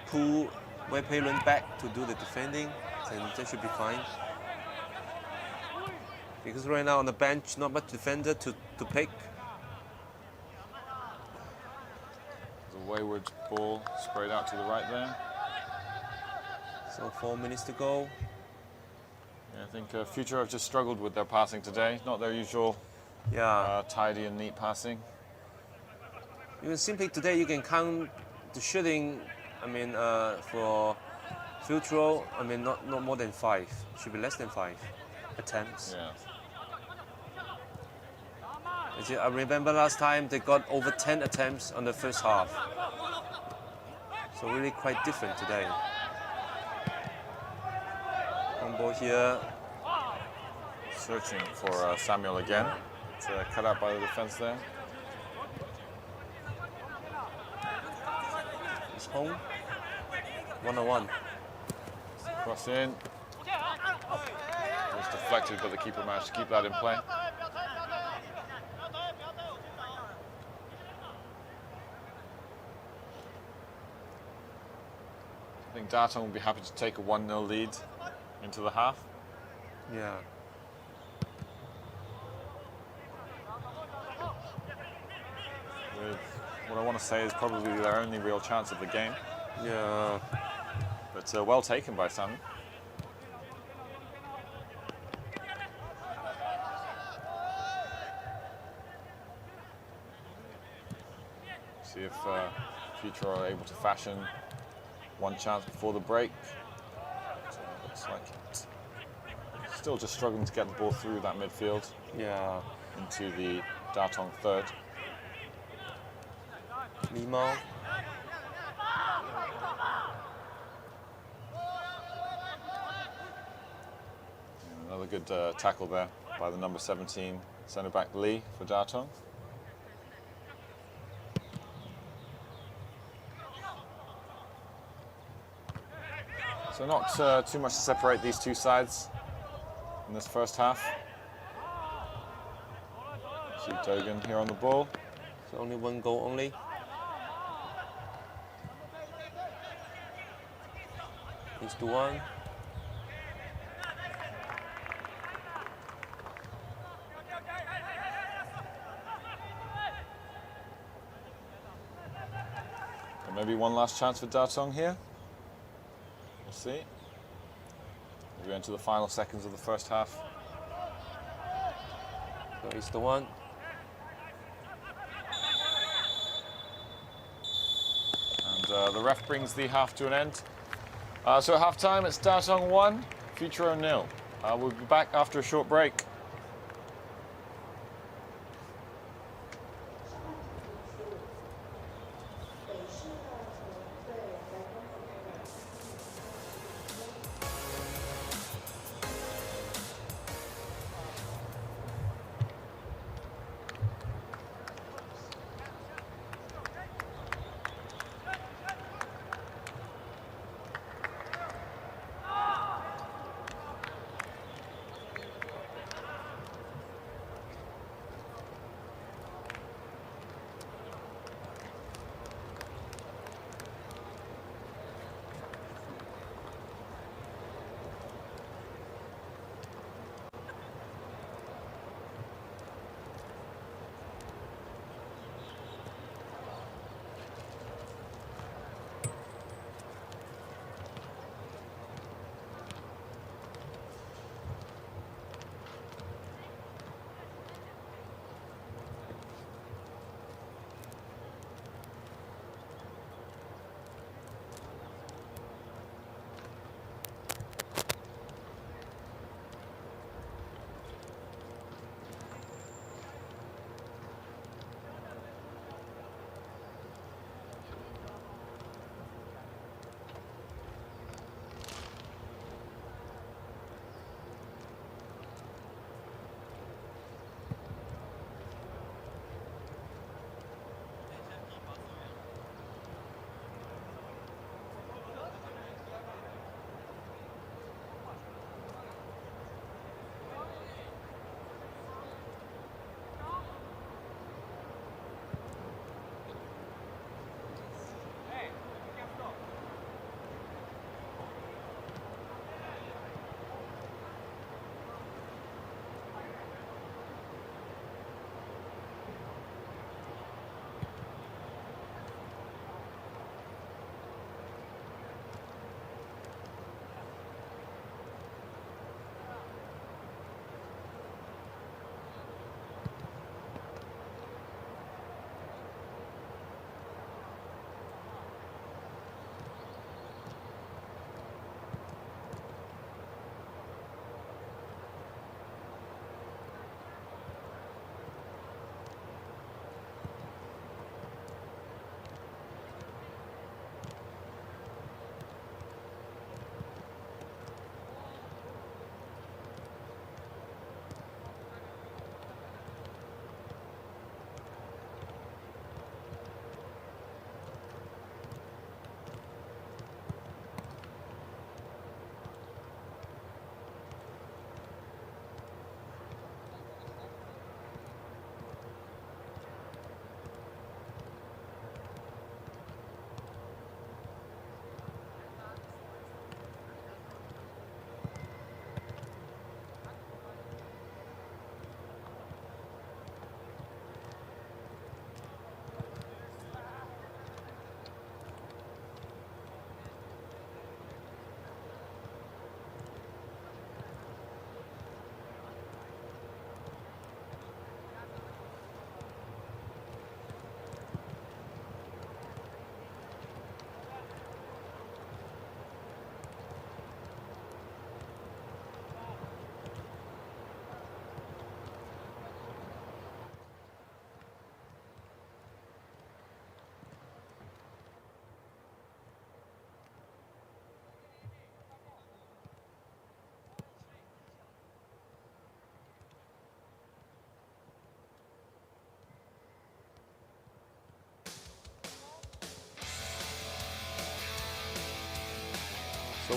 pull Wei Pei Lun back to do the defending, and that should be fine. Because right now on the bench, not much defender to pick. There's a wayward ball sprayed out to the right there. So 4 minutes to go. Yeah, I think Futuro have just struggled with their passing today. Not their usual Yeah. tidy and neat passing. Even simply today, you can count the shooting. I mean, for Futuro, I mean, not more than 5. Should be less than 5 attempts. Yeah. I remember last time they got over 10 attempts on the first half. So really quite different today. One ball here. Searching for Samuel again. It's cut out by the defense there. It's home. 1-on-1. Cross in. It was deflected, but the keeper managed to keep that in play. I think Tatung will be happy to take a 1-0 lead into the half. Yeah. With what I want to say is probably their only real chance of the game. Yeah. But well taken by Samuel. See if FUTURO are able to fashion one chance before the break. Looks like it's still just struggling to get the ball through that midfield Yeah. into the Tatung third. Limao. Another good tackle there by the number 17 centre back Lee for Tatung. So not too much to separate these two sides in this first half. See Dogan here on the ball. So only one goal only. It's 2-1. And maybe one last chance for Tatung here. We'll see. We enter the final seconds of the first half. So it's the one. And the ref brings the half to an end. So at half time, it's Tatung 1, FUTURO 0. We'll be back after a short break.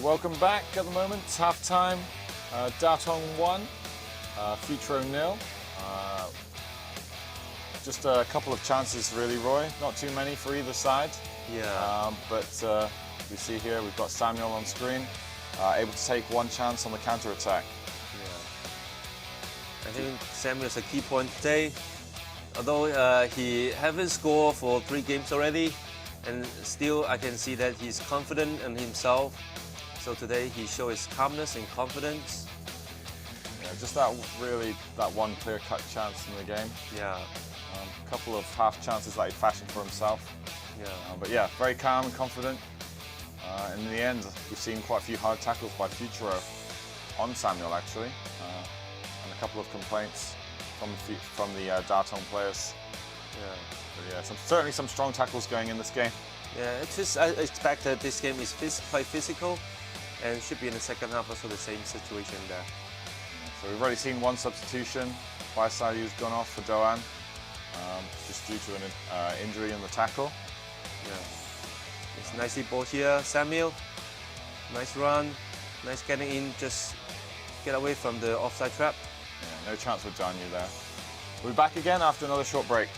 welcome back at the moment. It's half time. Tatung 1, FUTURO 0. Just a couple of chances really, Roy. Not too many for either side. Yeah. But we see here we've got Samuel on screen, able to take one chance on the counter-attack. Yeah. I think Samuel's a key point today. Although he haven't scored for 3 games already, and still I can see that he's confident in himself. So today he showed his calmness and confidence. Yeah, just that one clear-cut chance in the game. Yeah. A couple of half chances that he fashioned for himself. Yeah. But yeah, very calm and confident. And in the end, we've seen quite a few hard tackles by FUTURO on Samuel actually, and a couple of complaints from the Tatung players. Yeah. But yeah, certainly some strong tackles going in this game. Yeah, it's just I expect that this game is quite physical, and should be in the second half also the same situation there. So we've already seen one substitution. Baisai who's gone off for Doan, just due to an injury in the tackle. Yeah. It's nicely ball here, Samuel. Nice run, nice getting in, just get away from the offside trap. Yeah, no chance with Janyu there. We'll be back again after another short break.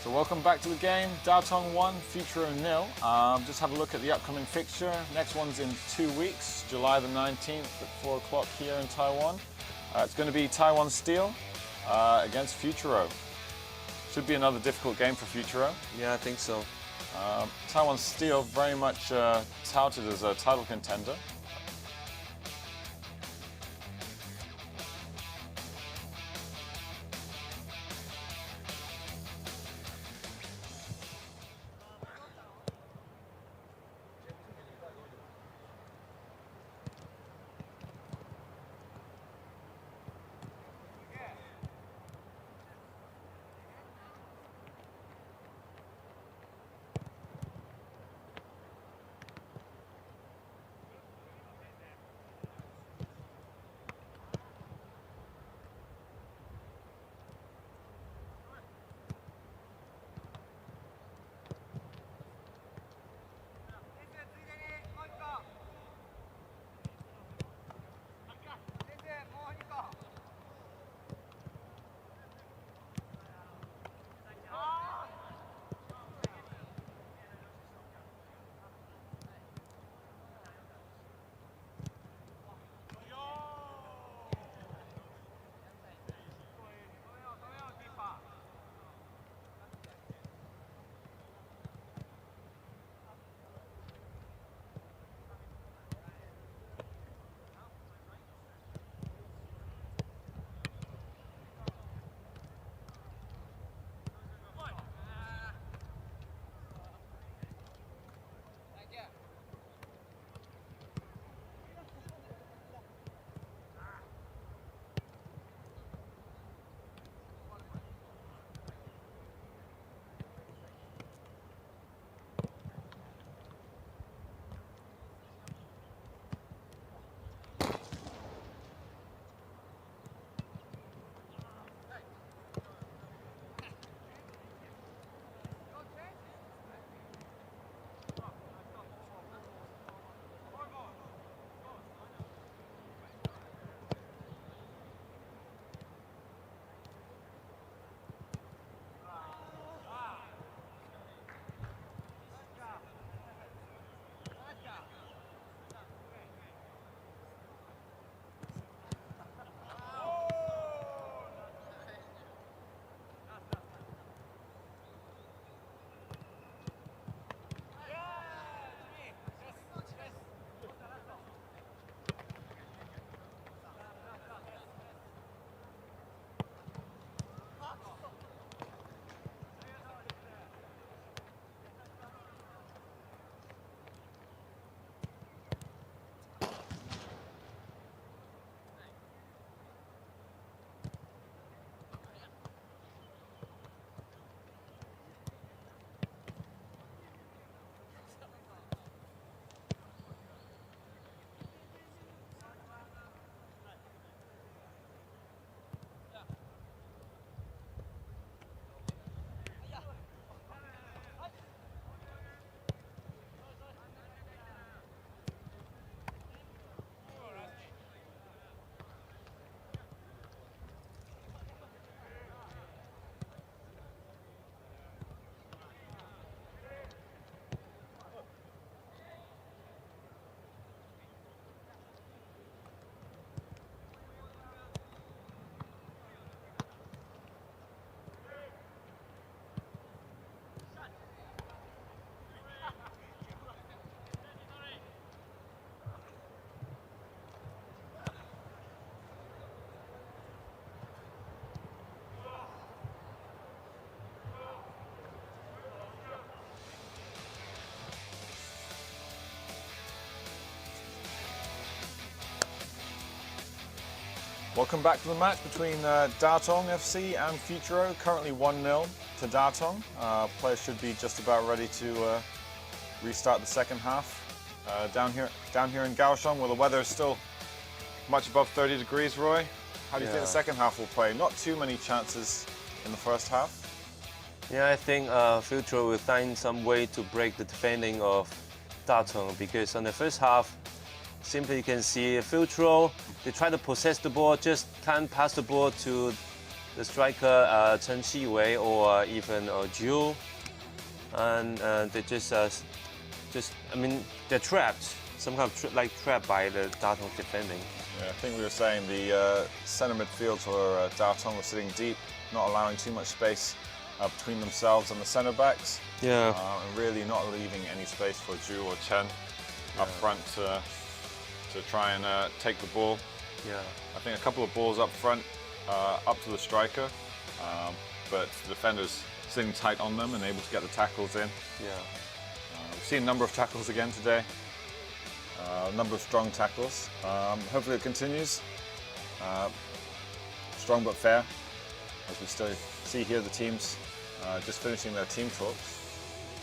So welcome back to the game. Tatung 1, FUTURO 0. Just have a look at the upcoming fixture. Next one's in 2 weeks, July the 19th at 4 o'clock here in Taiwan. It's going to be Taiwan Steel against FUTURO. Should be another difficult game for FUTURO. Yeah, I think so. Taiwan Steel very much touted as a title contender. Welcome back to the match between Tatung FC and FUTURO. Currently 1-0 to Tatung. Players should be just about ready to restart the second half. Down here in Kaohsiung, where the weather is still much above 30 degrees, Roy. How do you think the second half will play? Not too many chances in the first half. Yeah, I think FUTURO will find some way to break the defending of Tatung, because on the first half, simply you can see FUTURO, they try to possess the ball, just can't pass the ball to the striker Chen Qiwei or even Zhu, and they just I mean they're trapped, some kind of like trapped by the Tatung defending. Yeah, I think we were saying the centre midfield for Tatung was sitting deep, not allowing too much space between themselves and the centre backs. Yeah. And really not leaving any space for Zhu or Chen up front to try and take the ball. Yeah. I think a couple of balls up front, up to the striker, but the defenders sitting tight on them and able to get the tackles in. Yeah. We've seen a number of tackles again today, a number of strong tackles. Hopefully it continues. Strong but fair, as we still see here the teams just finishing their team talks.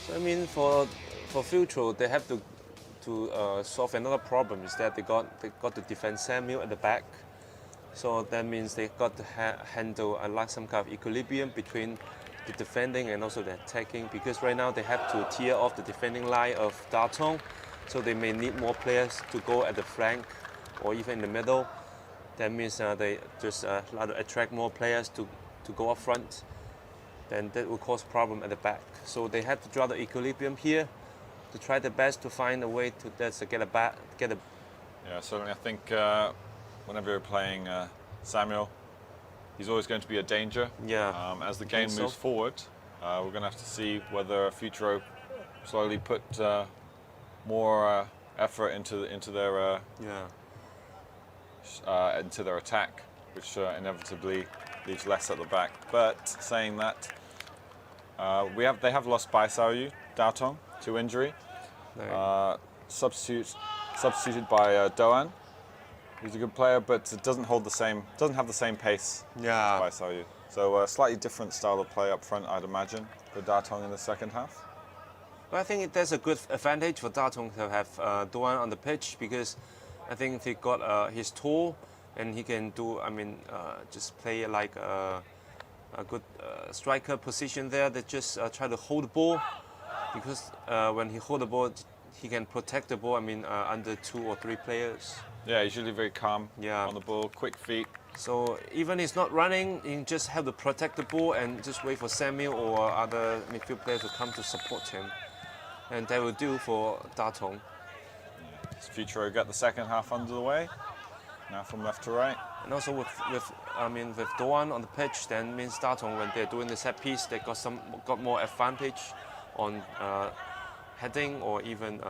So I mean for FUTURO they have to solve another problem, is that they got to defend Samuel at the back. So that means they got to handle like some kind of equilibrium between the defending and also the attacking, because right now they have to tear off the defending line of Tatung, so they may need more players to go at the flank or even in the middle. That means they just allow to attract more players to go up front. Then that will cause problem at the back. So they have to draw the equilibrium here to try their best to find a way to get a. Yeah, certainly. I think whenever you're playing Samuel, he's always going to be a danger. Yeah. As the game moves forward, we're going to have to see whether FUTURO slowly put more effort into their attack, which inevitably leaves less at the back. But saying that, they have lost Bai Xiaoyu, Tatung, to injury. Substituted by Doan. He's a good player, but it doesn't have the same pace as Bai Xiaoyu. So a slightly different style of play up front, I'd imagine, for Tatung in the second half. But I think there's a good advantage for Tatung to have Doan on the pitch, because I think he got his tool and he can do, just play like a good striker position there. They just try to hold the ball, because when he hold the ball, he can protect the ball, under 2 or 3 players. Yeah, he's usually very calm Yeah. on the ball, quick feet. So even he's not running, he just have to protect the ball and just wait for Samuel or other midfield players to come to support him. And that will do for Tatung. FUTURO get the second half under the way. Now from left to right. And also with Doan on the pitch, then means Tatung, when they're doing the set piece, they got more advantage on heading or even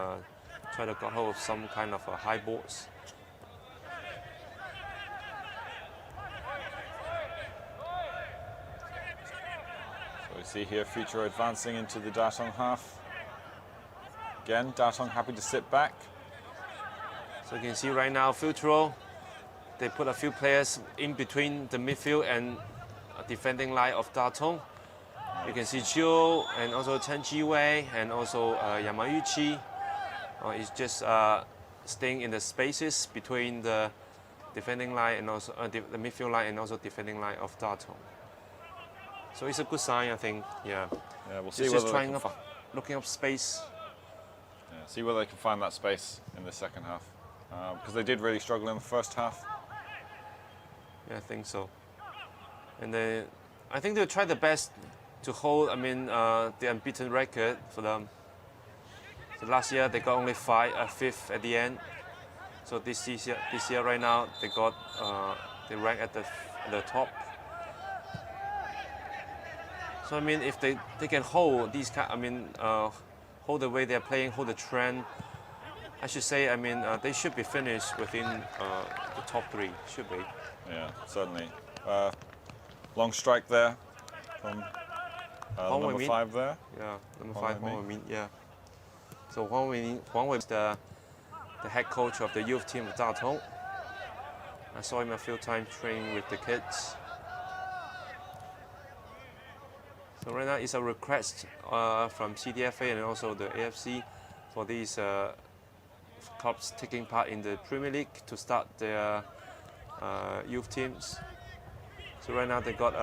try to get hold of some kind of high balls. So we see here FUTURO advancing into the Tatung half. Again, Tatung happy to sit back. So you can see right now, FUTURO, they put a few players in between the midfield and defending line of Tatung. You can see Zhu and also Chen Qiwei and also Yamayuchi. It's just staying in the spaces between the defending line and also the midfield line and also defending line of Tatung. So it's a good sign, I think. Yeah. Yeah, we'll see It's whether just looking up space. Yeah, see whether they can find that space in the second half, because they did really struggle in the first half. Yeah, I think so. And I think they'll try their best to hold, the unbeaten record for them. So last year they got only 5th at the end. So this year right now they rank at the top. So if they can hold these hold the way they're playing, hold the trend, I should say, they should be finished within the top 3. Should be. Yeah, certainly. Long strike there from number 5 there. Yeah, number 5, Huang Weimin. Yeah. So Huang Weimin is the head coach of the youth team of Tatung. I saw him a few times training with the kids. So right now it's a request from CDFA and also the AFC for these clubs taking part in the Premier League to start their youth teams. So right now they got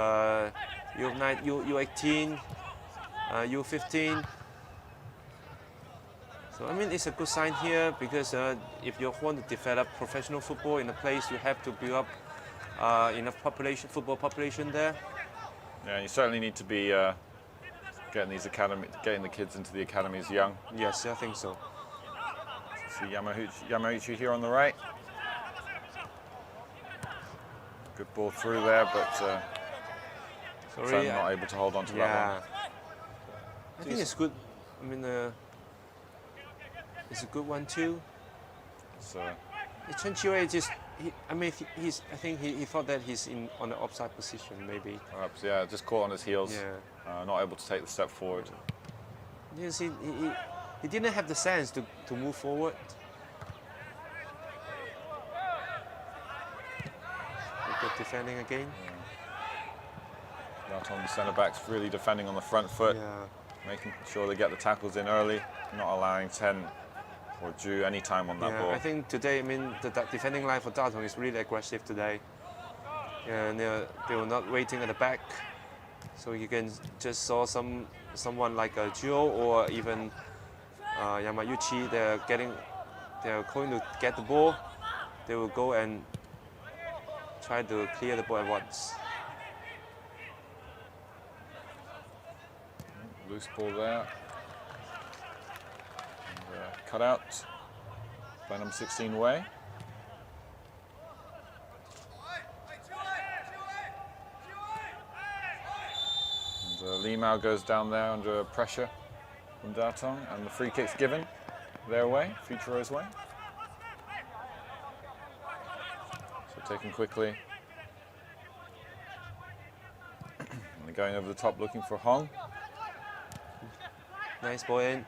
U9, U18, U15. So it's a good sign here, because if you want to develop professional football in a place, you have to build up enough population, football population there. Yeah, you certainly need to be getting the kids into the academies young. Yes, I think so. See Yamauchi here on the right. Good ball through there, but Chen not able to hold on to that Yeah, one. I think it's good. I mean, it's a good one too. So, Chen Chiwei just, I think he thought that he's on the offside position maybe. perhaps, yeah, just caught on his heels. Yeah. Not able to take the step forward. You see, he didn't have the sense to move forward. Good defending again. Tatung, the centre backs, really defending on the front foot, Yeah. making sure they get the tackles in early, not allowing Chen or Ju any time on that Yeah, ball. I think today, the defending line for Tatung is really aggressive today. And they were not waiting at the back. So you can just saw someone like Juo or even Yamauchi, they're going to get the ball. They will go and try to clear the ball at once. Loose ball there. And, cut out by number 16 Wei. And Li Mao goes down there under pressure from Tatung, and the free kick's given their way, Futuro's way. So taken quickly. And they're going over the top looking for Hong. Nice ball in.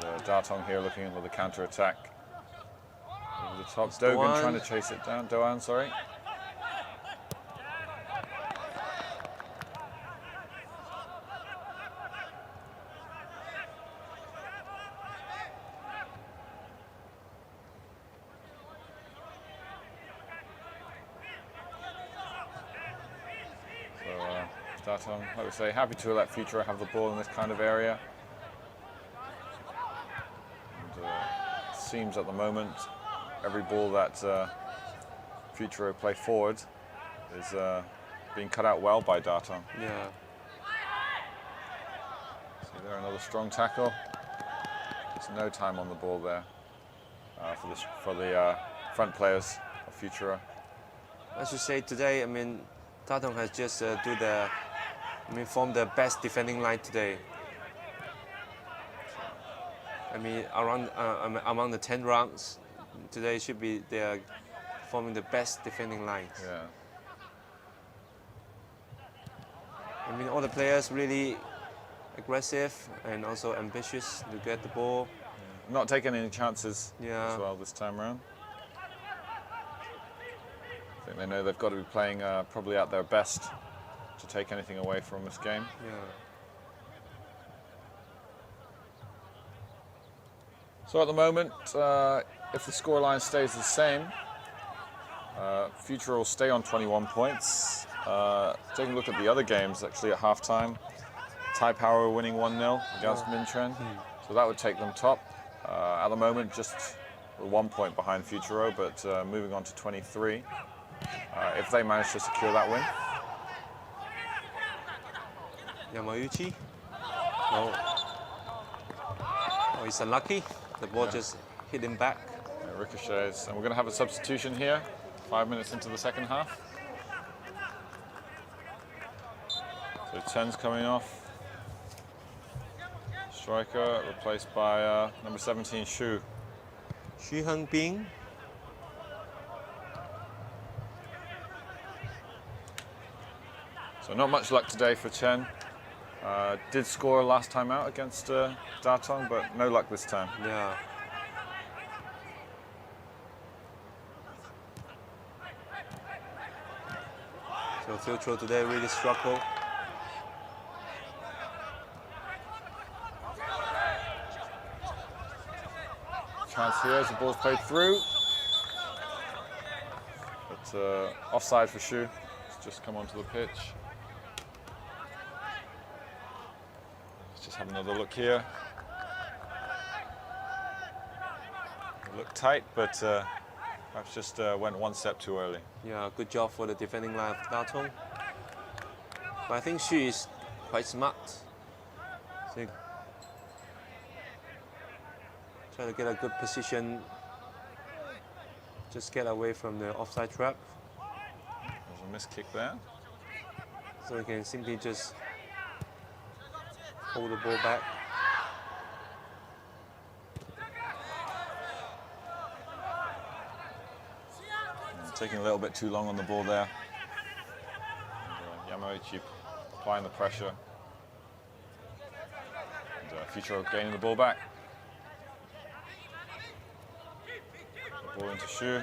And Tatung here looking into the counter-attack. Over the top, It's Dogan Doan. trying to chase it down. Doan, sorry. Tatung, like we say, happy to let Futuro have the ball in this kind of area. And it seems at the moment every ball that Futuro play forward is being cut out well by Tatung. Yeah. See there, another strong tackle. There's no time on the ball there for the front players of Futuro. I should say today, Tatung has just formed the best defending line today. Among the 10 rounds, today should be they are forming the best defending lines. Yeah. All the players really aggressive and also ambitious to get the ball. Not taking any chances Yeah. as well this time around. I think they know they've got to be playing probably at their best to take anything away from this game. Yeah. So at the moment, if the scoreline stays the same, Futuro will stay on 21 points. Taking a look at the other games, actually at halftime, Taipower winning 1-0 against Minchuan, so that would take them top. At the moment, just 1 point behind Futuro, but moving on to 23. If they manage to secure that win. Yamauchi. No. Oh, he's unlucky. The ball just hit him back. Yeah, ricochets. And we're going to have a substitution here, 5 minutes into the second half. So Chen's coming off. Striker replaced by number 17, Xu. Xu Hengbin. So not much luck today for Chen. Did score last time out against Tatung, but no luck this time. Yeah. So Futuro today really struggled. Chance here as the ball's played through. But offside for Xu. It's just come onto the pitch. Let's just have another look here. They look tight, but Perhaps just went one step too early. Yeah, good job for the defending line of Tatung. But I think she is quite smart. So try to get a good position. Just get away from the offside trap. There's a missed kick there. So you can simply just hold the ball back. Taking a little bit too long on the ball there. And, Yamauchi applying the pressure. And FUTURO gaining the ball back. The ball into Shu.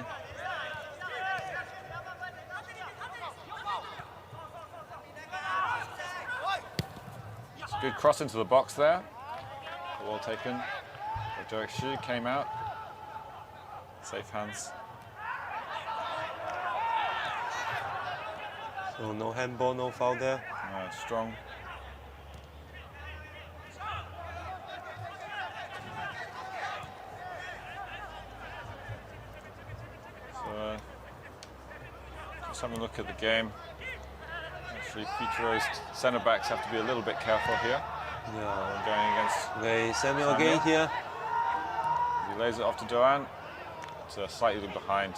It's a good cross into the box there. Well taken. Derek Shu came out. Safe hands. So no handball, no foul there. Strong. So just having a look at the game. Actually, FUTURO's centre backs have to be a little bit careful here. Yeah. Going against Okay, Samuel again here. He lays it off to Doan. It's slightly behind,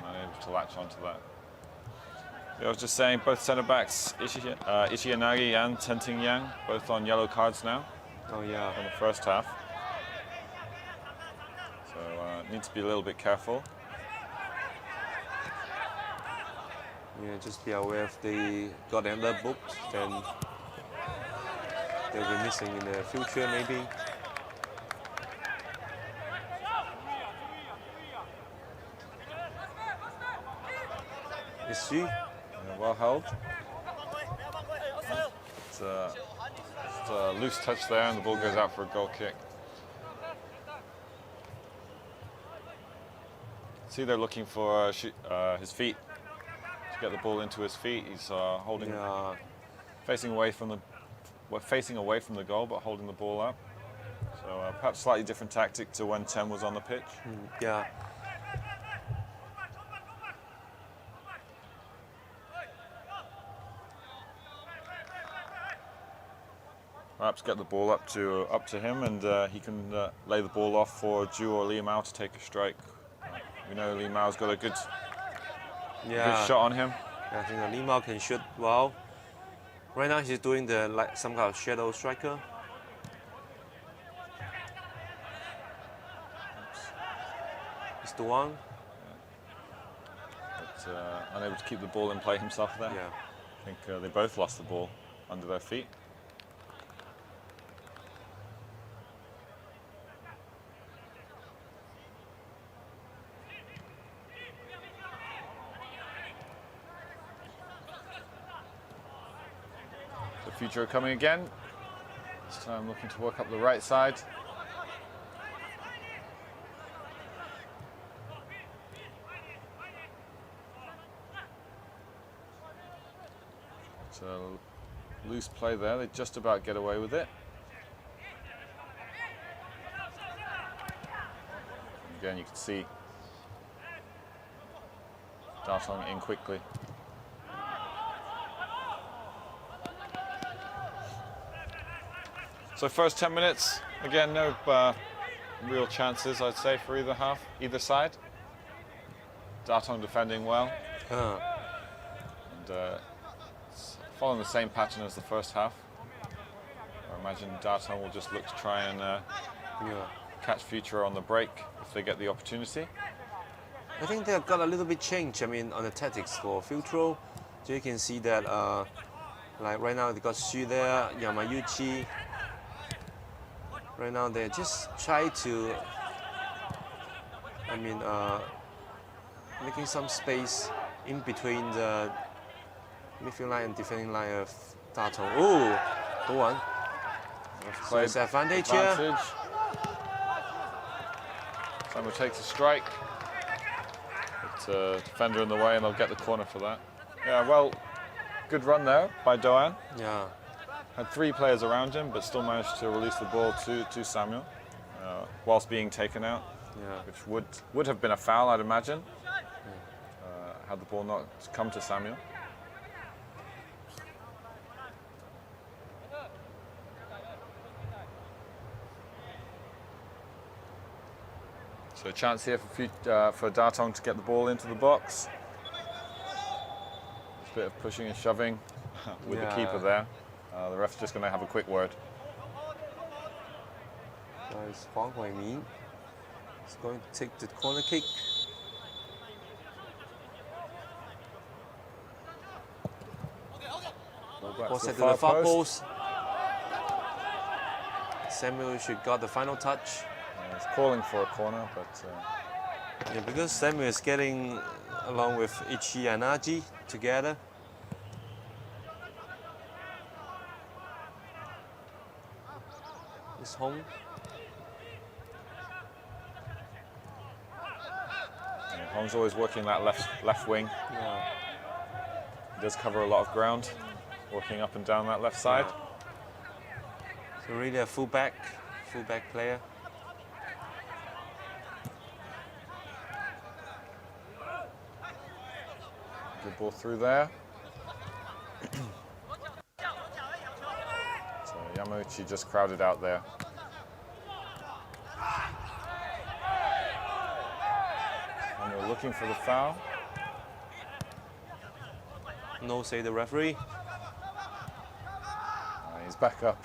unable to latch onto that. I was just saying, both centre backs, Ishiyanagi and Tenting Yang, both on yellow cards now. Oh yeah. From the first half. So need to be a little bit careful. Yeah, just be aware if they got another booked, then they'll be missing in the future maybe. Is she? Well held. It's a loose touch there, and the ball goes out for a goal kick. See, they're looking for his feet to get the ball into his feet. He's holding, facing away from the goal, but holding the ball up. So perhaps slightly different tactic to when Tem was on the pitch. Yeah. Perhaps get the ball up to him, and he can lay the ball off for Ju or Li Mao to take a strike. We know Li Mao's got a good shot on him. I think Li Mao can shoot well. Right now he's doing some kind of shadow striker. It's the one. But unable to keep the ball in play himself there. Yeah. I think they both lost the ball under their feet. FUTURO coming again. This time looking to work up the right side. It's a loose play there. They just about get away with it. Again, you can see Tatung in quickly. So first 10 minutes, again, no real chances, I'd say, for either side. Tatung defending well. And it's following the same pattern as the first half. I imagine Tatung will just look to try and catch FUTURO on the break if they get the opportunity. I think they've got a little bit change, on the tactics for FUTURO. So you can see that, like right now they got Xu there, Yamauchi. Right now they just try to, making some space in between the midfield line and defending line of Tatung. Oh, the one. So it's advantage here. Samuel takes a strike. But defender in the way, and they'll get the corner for that. Yeah, well, good run there by Doan. Yeah. Had 3 players around him, but still managed to release the ball to Samuel whilst being taken out. Yeah. which would have been a foul, I'd imagine, had the ball not come to Samuel. So a chance here for Tatung to get the ball into the box. There's a bit of pushing and shoving with the keeper there. The ref's just going to have a quick word. It's Huang Huimin. He's going to take the corner kick. Ball set to the far post. Samuel should got the final touch. He's calling for a corner, but yeah, because Samuel is getting along with Ichi and Aji together. It's home. Yeah, Hong's always working that left wing. Yeah. He does cover a lot of ground, working up and down that left side. Yeah. So really a fullback player. Good ball through there. So Yamauchi just crowded out there. And we're looking for the foul. No, say the referee. He's back up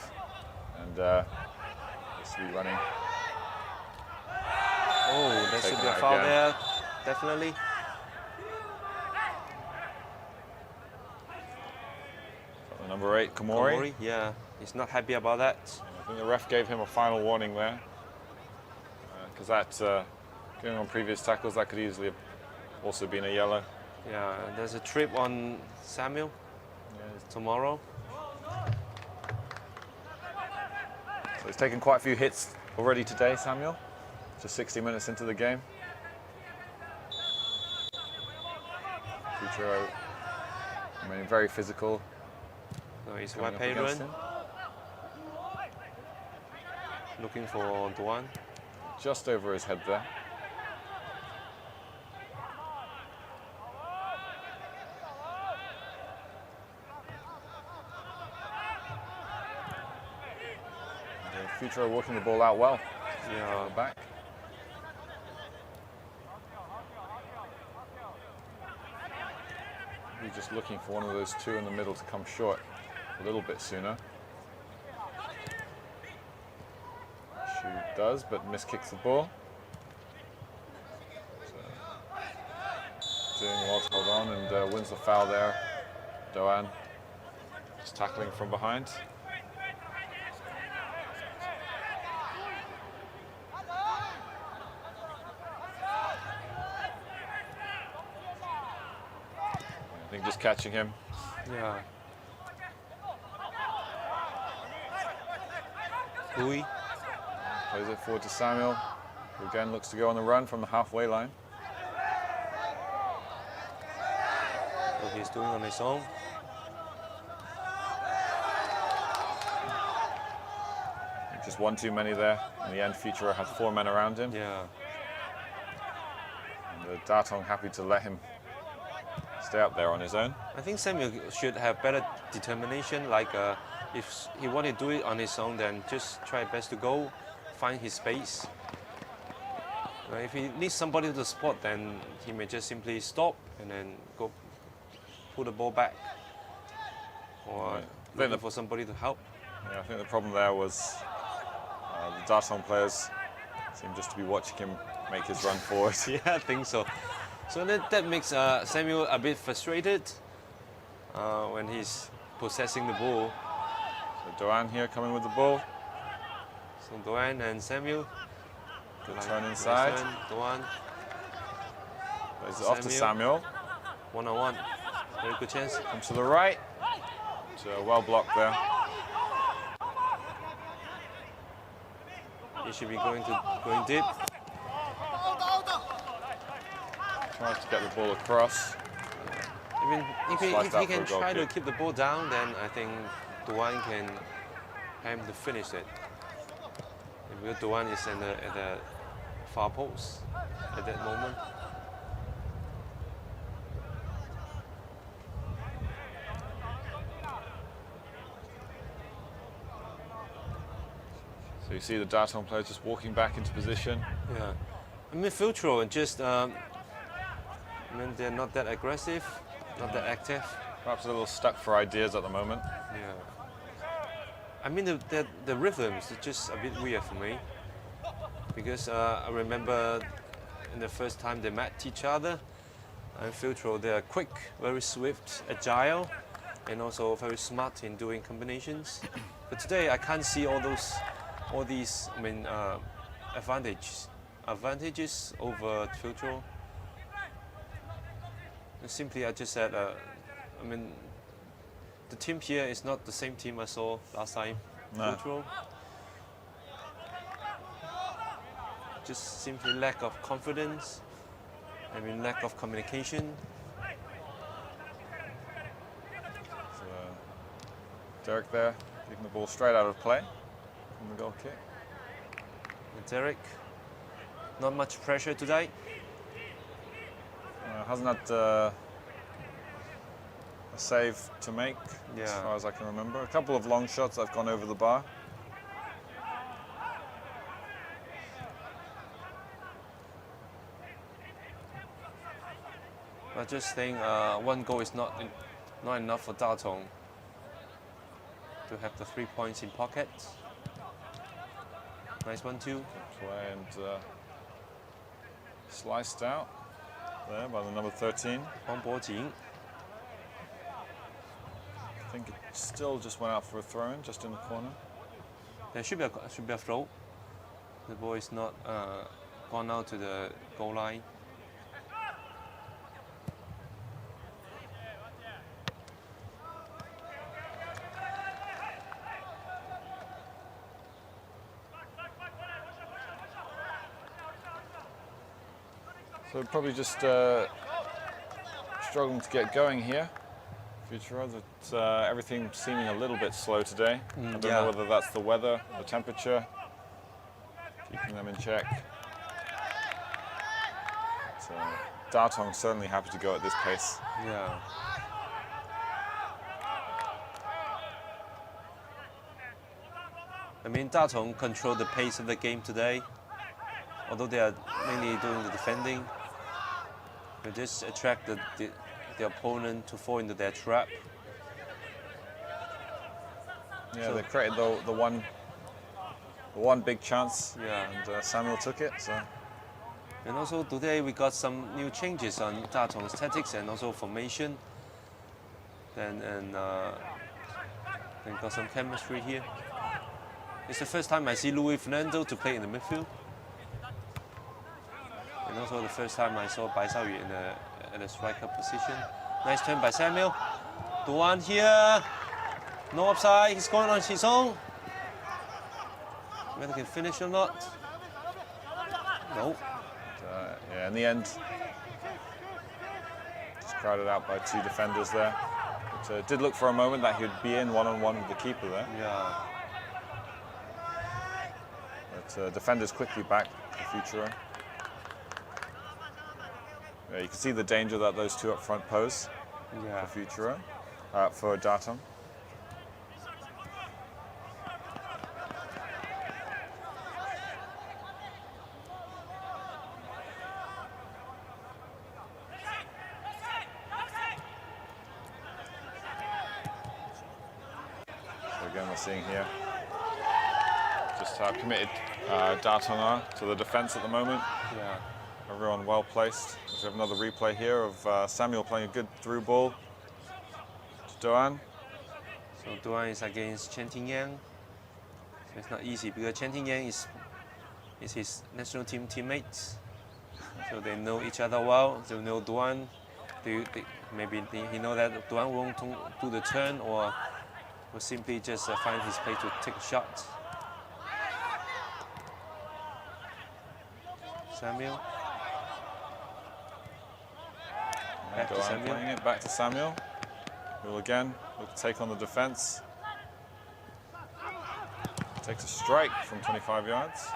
and needs to be running. Oh, there should be a foul again. there, definitely. Number 8, Komori. Yeah, he's not happy about that. I think the ref gave him a final warning there. Because that, going on previous tackles, that could easily have also been a yellow. Yeah, there's a trip on Samuel tomorrow. So he's taken quite a few hits already today, Samuel. Just 60 minutes into the game. FUTURO remaining very physical. No, he's Coming white up against Pedron. him. Looking for Duan. Just over his head there. FUTURO working the ball out well. Yeah. Back. He's just looking for one of those two in the middle to come short a little bit sooner. She does, but miskicks the ball. So, doing well to hold on and wins the foul there. Doan just tackling from behind. I think just catching him. Yeah. Louis. Plays it forward to Samuel, who again looks to go on the run from the halfway line. What he's doing on his own. Just one too many there. In the end, FUTURO had 4 men around him. Yeah. And Tatung happy to let him stay up there on his own. I think Samuel should have better determination. Like if he want to do it on his own, then just try best to go, find his space. If he needs somebody to spot, then he may just simply stop and then go pull the ball back, or looking for somebody to help. Yeah, I think the problem there was the Tatung players seem just to be watching him make his run forward. Yeah, I think so. So that makes Samuel a bit frustrated when he's possessing the ball. So Doan here coming with the ball. So Doan and Samuel. Good turn inside. Doan. Plays it off to Samuel. One-on-one. Very good chance. Comes to the right. So well blocked there. He should be going deep. Tries to get the ball across. If he can try to keep the ball down, then I think Duan can help him to finish it. Because Duan is at the far post at that moment. So you see the Tatung players just walking back into position. Yeah, I mean FUTURO and just I mean they're not that aggressive, not that active. Perhaps a little stuck for ideas at the moment. Yeah. I mean the rhythms are just a bit weird for me because I remember in the first time they met each other, and FUTURO they are quick, very swift, agile, and also very smart in doing combinations. But today I can't see all these I mean advantages over FUTURO. Simply I just said I mean the team here is not the same team I saw last time. No. FUTURO. Just simply lack of confidence. I mean lack of communication. So, Derek there, kicking the ball straight out of play from the goal kick. And Derek, not much pressure today. Hasn't had a save to make, as Yeah. far as I can remember. A couple of long shots that have gone over the bar. I just think one goal is not enough for Tatung to have the 3 points in pocket. Nice 1-2. Play and sliced out there by the number 13. Wang Bojing. I think it still just went out for a throw-in, just in the corner. There should be a throw. The ball is not gone out to the goal line. So probably just struggling to get going here. FUTURO, that everything seeming a little bit slow today. I don't know whether that's the weather, the temperature, keeping them in check. So Tatung certainly happy to go at this pace. Yeah. I mean, Tatung control the pace of the game today. Although they are mainly doing the defending, they just attract the opponent to fall into their trap. Yeah, So- they created the one big chance, Yeah. and Samuel took it. So And also today we got some new changes on Tatung's tactics and also formation. And got some chemistry here. It's the first time I see Luis Fernando to play in the midfield. And also the first time I saw Bai Xiaoyu in the striker position. Nice turn by Samuel. Duan here. No upside. He's going on his own. Whether he can finish or not. No. yeah, in the end, just crowded out by two defenders there. But it did look for a moment that he'd be in one-on-one with the keeper there. Yeah. But defenders quickly back for FUTURO. Yeah, you can see the danger that those two up front pose Yeah. for FUTURO, for Tatung. So again, we're seeing here just how committed Tatung are to the defense at the moment. Yeah. Everyone well placed. We have another replay here of Samuel playing a good through ball to Duan. So Duan is against Chen Tingyang. So it's not easy because Chen Tingyang is his national team teammates. So they know each other well. They know Duan. Maybe he know that Duan won't do the turn or will simply just find his place to take a shot. Samuel. Back to Duan Samuel. playing it back to Samuel, who will again look to take on the defense. Takes a strike from 25 yards.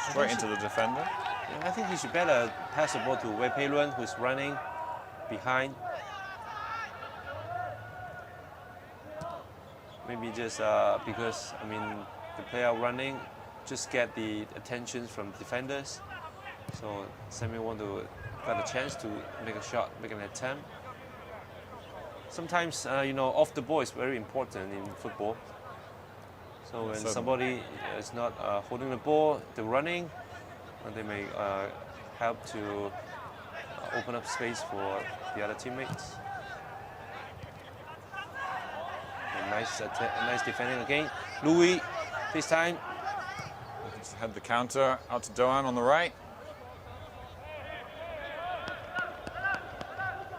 Straight into the defender. I think he should better pass the ball to Wei Pei Luan, who's running behind. Maybe just because, I mean, the player running just get the attention from defenders. So Samuel want to get a chance to make a shot, make an attempt. Sometimes, you know, off the ball is very important in football. So when somebody is not holding the ball, they're running, they may help to open up space for the other teammates. Nice defending again. Louis, this time. Just had the counter out to Doan on the right.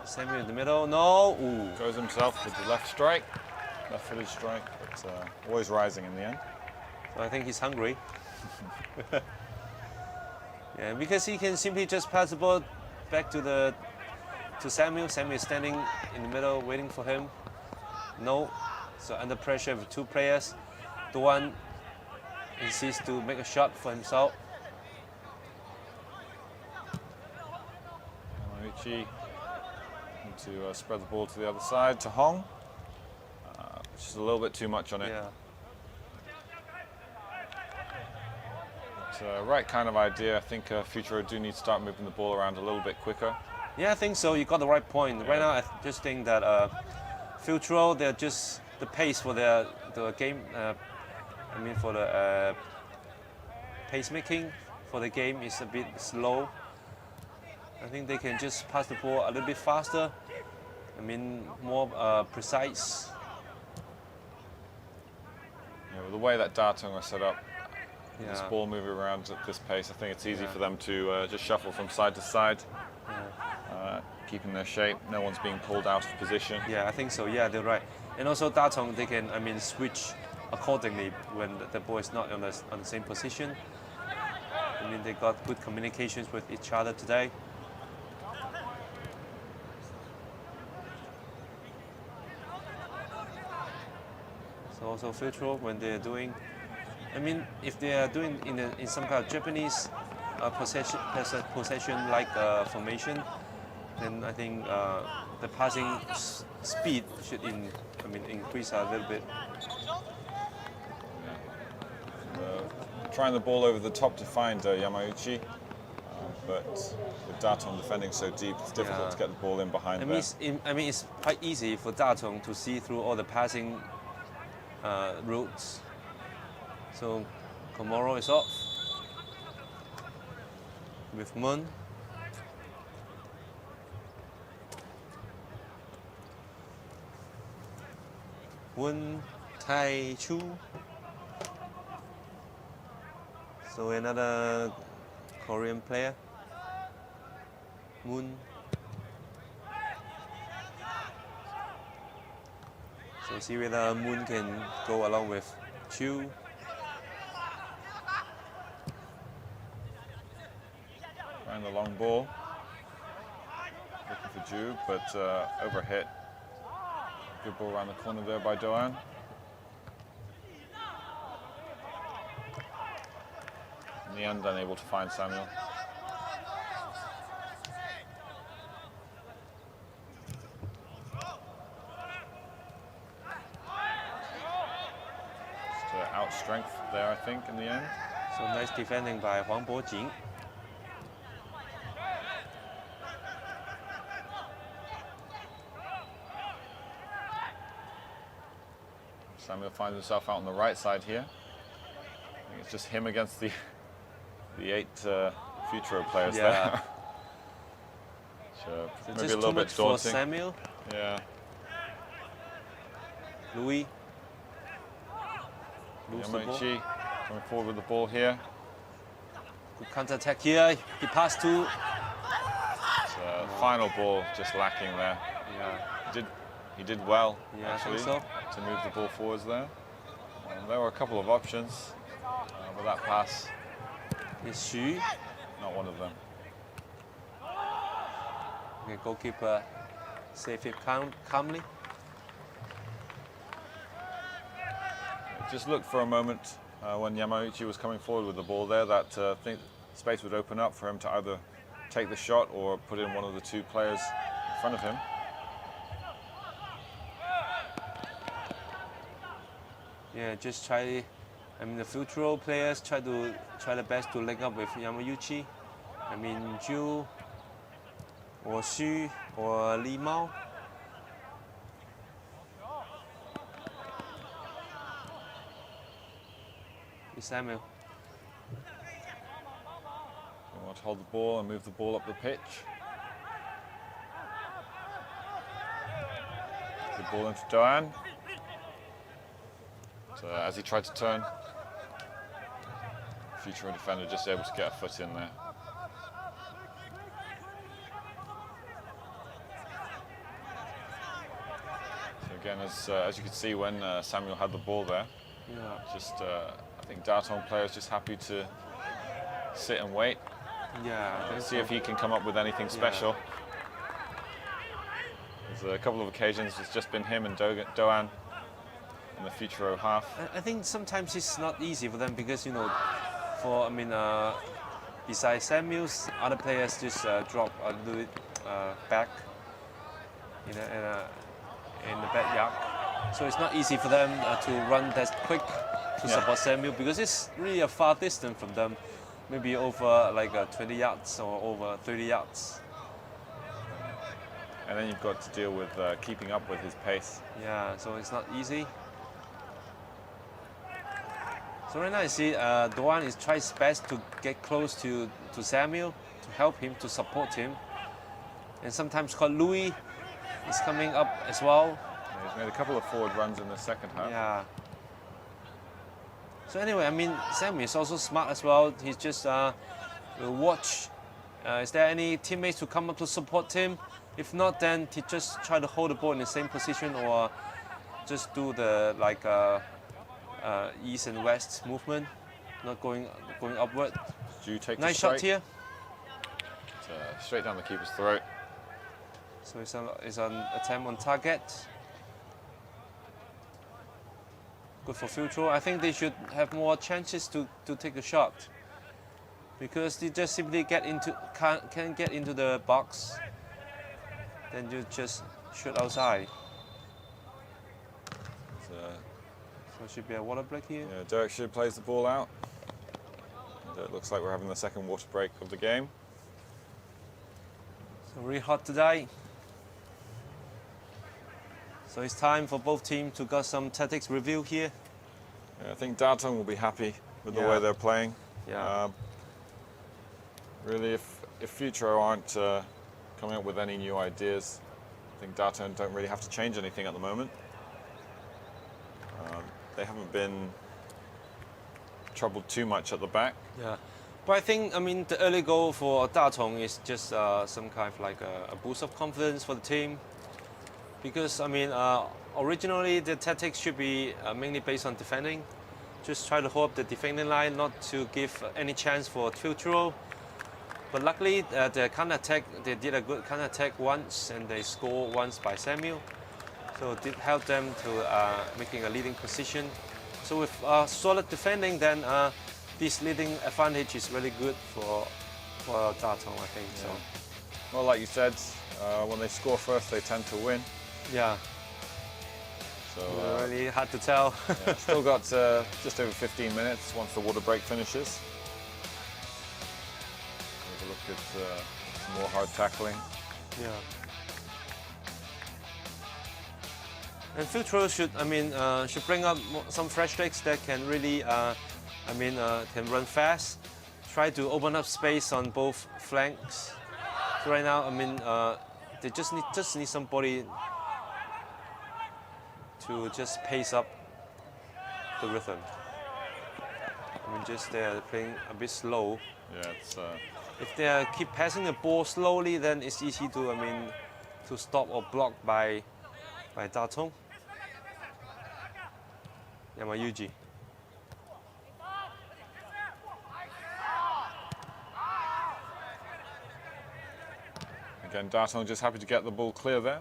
Samuel in the middle. No. Ooh. Goes himself with the left strike, left-footed strike, but always rising in the end. So I think he's hungry. Yeah, because he can simply just pass the ball back to Samuel. Samuel is standing in the middle, waiting for him. No. So under pressure with two players, the one insists to make a shot for himself. Yamauchi to spread the ball to the other side to Hong, which is a little bit too much on it. Yeah. But, right kind of idea. I think Futuro do need to start moving the ball around a little bit quicker. Yeah, I think so. You got the right point. Yeah. Right now, I just think that Futuro, they're just the pace for the game. I mean, for the pacemaking for the game is a bit slow. I think they can just pass the ball a little bit faster. I mean, more precise. Yeah, with the way that Tatung are set up, yeah. This ball moving around at this pace, I think it's easy for them to just shuffle from side to side, keeping their shape. No one's being pulled out of position. Yeah, I think so. Yeah, they're right. And also Tatung, they can, I mean, switch accordingly when the ball is not on the same position. I mean, they got good communications with each other today. So also Futuro, when they're doing, I mean, if they are doing in some kind of Japanese possession like formation, then I think the passing speed should increase a little bit. Trying the ball over the top to find Yamauchi, but with Tatung defending so deep, it's difficult to get the ball in behind them. I mean, it's quite easy for Tatung to see through all the passing routes. So Komoro is off with Mun. Mun Taichung. So another Korean player, Moon. So see whether Moon can go along with Chu. Trying the long ball, looking for Ju, but overhit. Good ball around the corner there by Doan. In the end, unable to find Samuel. Just out strength there, I think, in the end. So nice defending by Huang Bojing. Samuel finds himself out on the right side here. I think it's just him against the 8 Futuro players there. So maybe just a little too bit much daunting. for Samuel. Yeah. Louis. Lose the ball. Yamauchi coming forward with the ball here. Good counter attack here. He passed to. Final ball just lacking there. Yeah. He did well, yeah, actually, I think to move the ball forwards there. There were a couple of options, but that pass, It's Xu. not one of them. Okay, goalkeeper save it calmly. It just looked for a moment when Yamauchi was coming forward with the ball there, that space would open up for him to either take the shot or put in one of the two players in front of him. Yeah, just try. I mean, the FUTURO players try their best to link up with Yamauchi. I mean, Ju or Xu or Li Mao. Samuel. You want to hold the ball and move the ball up the pitch. The ball into Doan. So as he tried to turn, FUTURO defender just able to get a foot in there. So again, as you could see when Samuel had the ball there, just I think Tatung player is just happy to sit and wait. Yeah, See if he can come up with anything special. There's a couple of occasions it's just been him and Doan in the FUTURO half. I think sometimes it's not easy for them because besides Samuels, other players just drop a little bit back in the backyard. So it's not easy for them to run that quick to support Samuel because it's really a far distance from them, maybe over like 20 yards or over 30 yards. And then you've got to deal with keeping up with his pace. Yeah, so it's not easy. So right now you see Doan is trying his best to get close to Samuel to help him, to support him. And sometimes called Louis is coming up as well. Yeah, he's made a couple of forward runs in the second half. Yeah. So anyway, I mean, Samuel is also smart as well. He's just will watch. Is there any teammates who come up to support him? If not, then he just try to hold the ball in the same position or just do the east and west movement, not going upward. Do you take nice the strike? shot here. It's, straight down the keeper's throat. So it's an attempt on target. Good for FUTURO. I think they should have more chances to take a shot because they just simply can't get into the box. Then you just shoot outside. So it should be a water break here. Yeah, Derek should plays the ball out. And it looks like we're having the second water break of the game. So really hot today. So it's time for both teams to get some tactics review here. Yeah, I think Tatung will be happy with the way they're playing. Yeah. Really, if FUTURO aren't coming up with any new ideas, I think Tatung don't really have to change anything at the moment. They haven't been troubled too much at the back. Yeah, but I think, I mean, the early goal for Tatung is just some kind of like a boost of confidence for the team. Because, I mean, originally the tactics should be mainly based on defending. Just try to hold up the defending line, not to give any chance for FUTURO. But luckily, the counter-attack, they did a good counter-attack once and they scored once by Samuel. So it did help them to making a leading position. So with solid defending, then this leading advantage is really good for Tatung, I think. Yeah. So. Well, like you said, when they score first, they tend to win. Yeah. So really hard to tell. Yeah, still got just over 15 minutes once the water break finishes. Have a look at some more hard tackling. Yeah. And FUTURO should, I mean, should bring up some fresh legs that can really, can run fast. Try to open up space on both flanks. So right now, I mean, they just need somebody to just pace up the rhythm. I mean, just they're playing a bit slow. Yeah, it's. If they keep passing the ball slowly, then it's easy to, to stop or block by Tatung. Yamauchi. Again, Tatung just happy to get the ball clear there.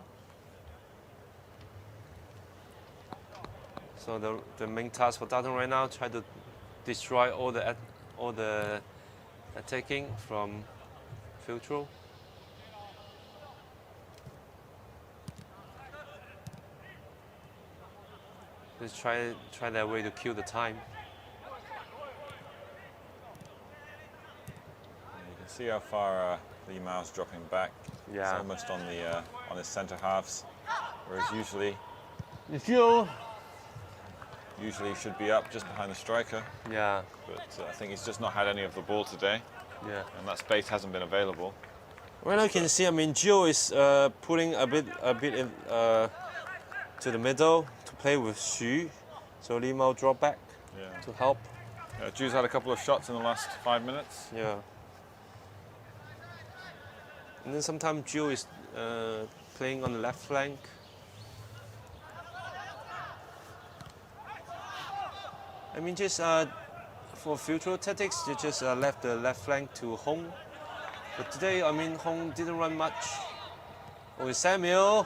So the main task for Tatung right now, try to destroy all the attacking from FUTURO. Just try their way to kill the time. You can see how far Lee Mao's dropping back. Yeah. It's almost on the on his centre halves, whereas usually he should be up just behind the striker. Yeah. But I think he's just not had any of the ball today, Yeah. and that space hasn't been available. Right now you can see, I mean, Gio is putting a bit in, to the middle to play with Xu. So Li Mao drop back Yeah. to help. Ju's had a couple of shots in the last 5 minutes. Yeah. And then sometimes Gio is playing on the left flank. I mean, just for FUTURO tactics, they just left the left flank to Hong. But today, I mean, Hong didn't run much. Oh, it's Samuel.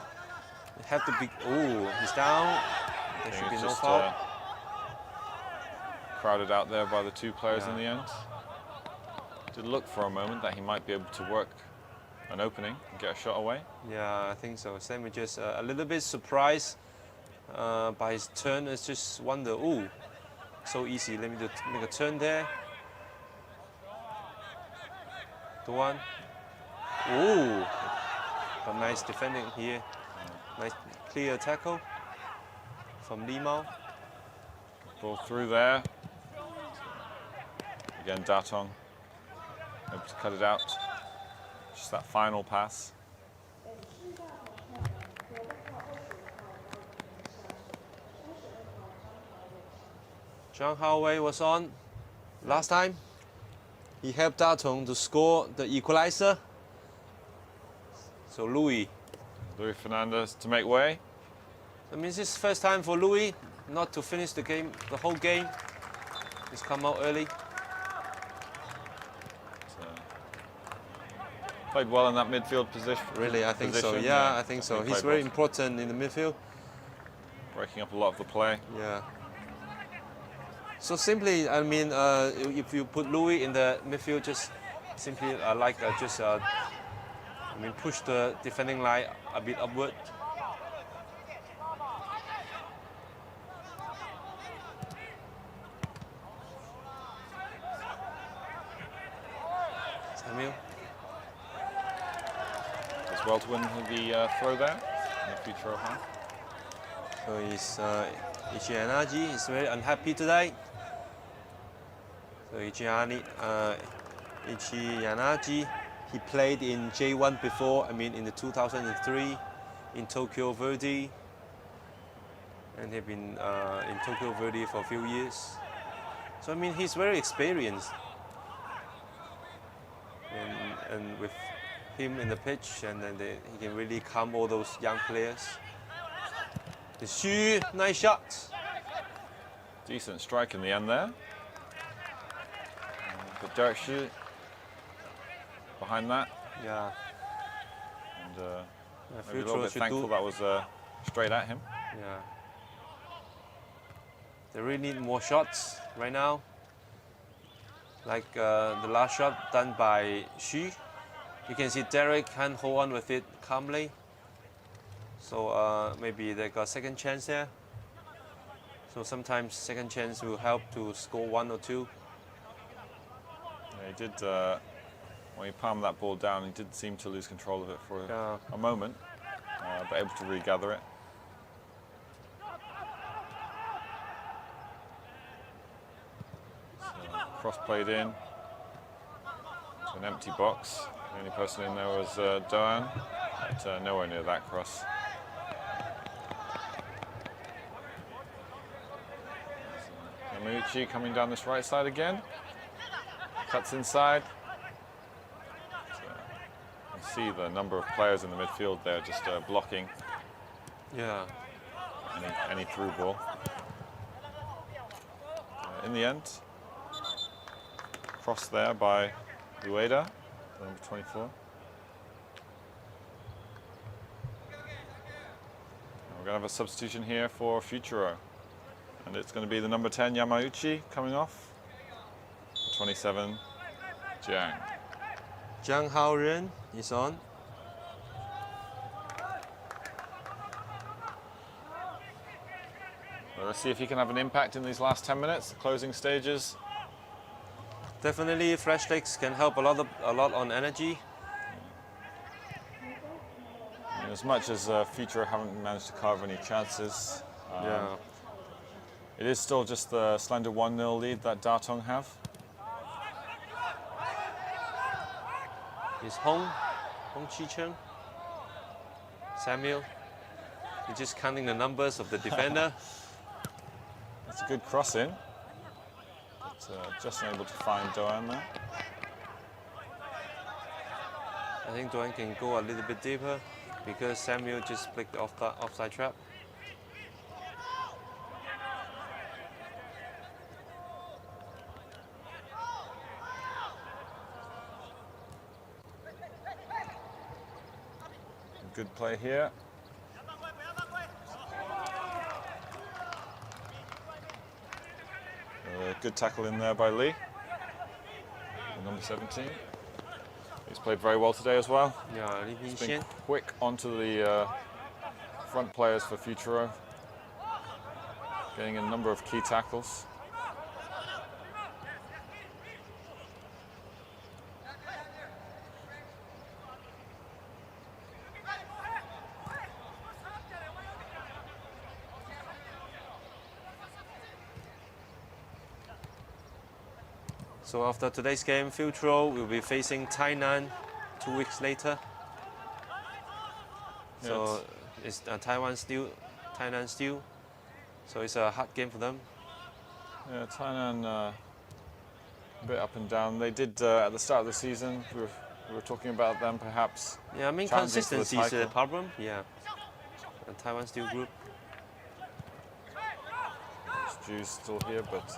They have to be. Oh, he's down. There should be no foul. Crowded out there by the two players in Yeah. the end. Did look for a moment that he might be able to work an opening and get a shot away. Yeah, I think so. Samuel just a little bit surprised by his turn. It's just wonder, oh, so easy. Let me just make a turn there. The one. Oh, but nice defending here. Nice clear tackle from Li Mao. Ball through there. Again, Tatung able to cut it out. Just that final pass. Zhang Haowei was on last time. He helped Tatung to score the equalizer. So Louis. Luis Fernandez to make way. That means it's first time for Louis not to finish the game, the whole game. He's come out early. Played well in that midfield position. Really, I think so. position, Yeah, I think so. Definitely He's played very well. important in the midfield. Breaking up a lot of the play. Yeah. So simply, I mean, if you put Louis in the midfield, just simply I mean, push the defending line a bit upward. Samuel. As well to win the throw there in the FUTURO half. So he's Ichianaji is very unhappy today. So Ichianaji, he played in J1 before, I mean in the 2003 in Tokyo Verdy. And they've been in Tokyo Verdy for a few years. So I mean he's very experienced. And with him in the pitch, and then he can really calm all those young players. The Xu, nice shot. Decent strike in the end there. But Derek Xu behind that. Yeah. And maybe a FUTURO little bit should thankful do. that was straight at him. Yeah. They really need more shots right now. Like the last shot done by Xu. You can see Derek can hold on with it calmly. So maybe they got second chance there. So sometimes second chance will help to score 1 or 2. Yeah, he did, when he palmed that ball down, he did seem to lose control of it for Yeah. a moment, but able to regather it. So, cross played in to an empty box. The only person in there was Doan, but nowhere near that cross. Yamauchi coming down this right side again. Cuts inside. You can see the number of players in the midfield there just blocking Yeah. any through ball. In the end, cross there by Ueda, number 24. We're going to have a substitution here for FUTURO. And it's going to be the number 10, Yamauchi, coming off. 27, Jiang. Zhang Haoren is on. Well, let's see if he can have an impact in these last 10 minutes, the closing stages. Definitely, fresh legs can help a lot on energy. And as much as FUTURO haven't managed to carve any chances, Yeah. it is still just the slender 1-0 lead that Tatung have. It's Hong Chi-chung. Samuel. He's just counting the numbers of the defender. It's a good cross in, but just unable to find Doan there. I think Doan can go a little bit deeper because Samuel just played the offside trap. Good play here. Good tackle in there by Lee, number 17. He's played very well today as well. Yeah, Li He's been Pingxian. quick onto the front players for FUTURO, getting a number of key tackles. So after today's game, FUTURO will be facing Tainan 2 weeks later. So it's Tainan still. So it's a hard game for them. Yeah, Tainan a bit up and down. They did at the start of the season. We were talking about them perhaps. Yeah, I mean challenging for the consistency is the title. problem. Yeah, and Taiwan still group. Stu's still here, but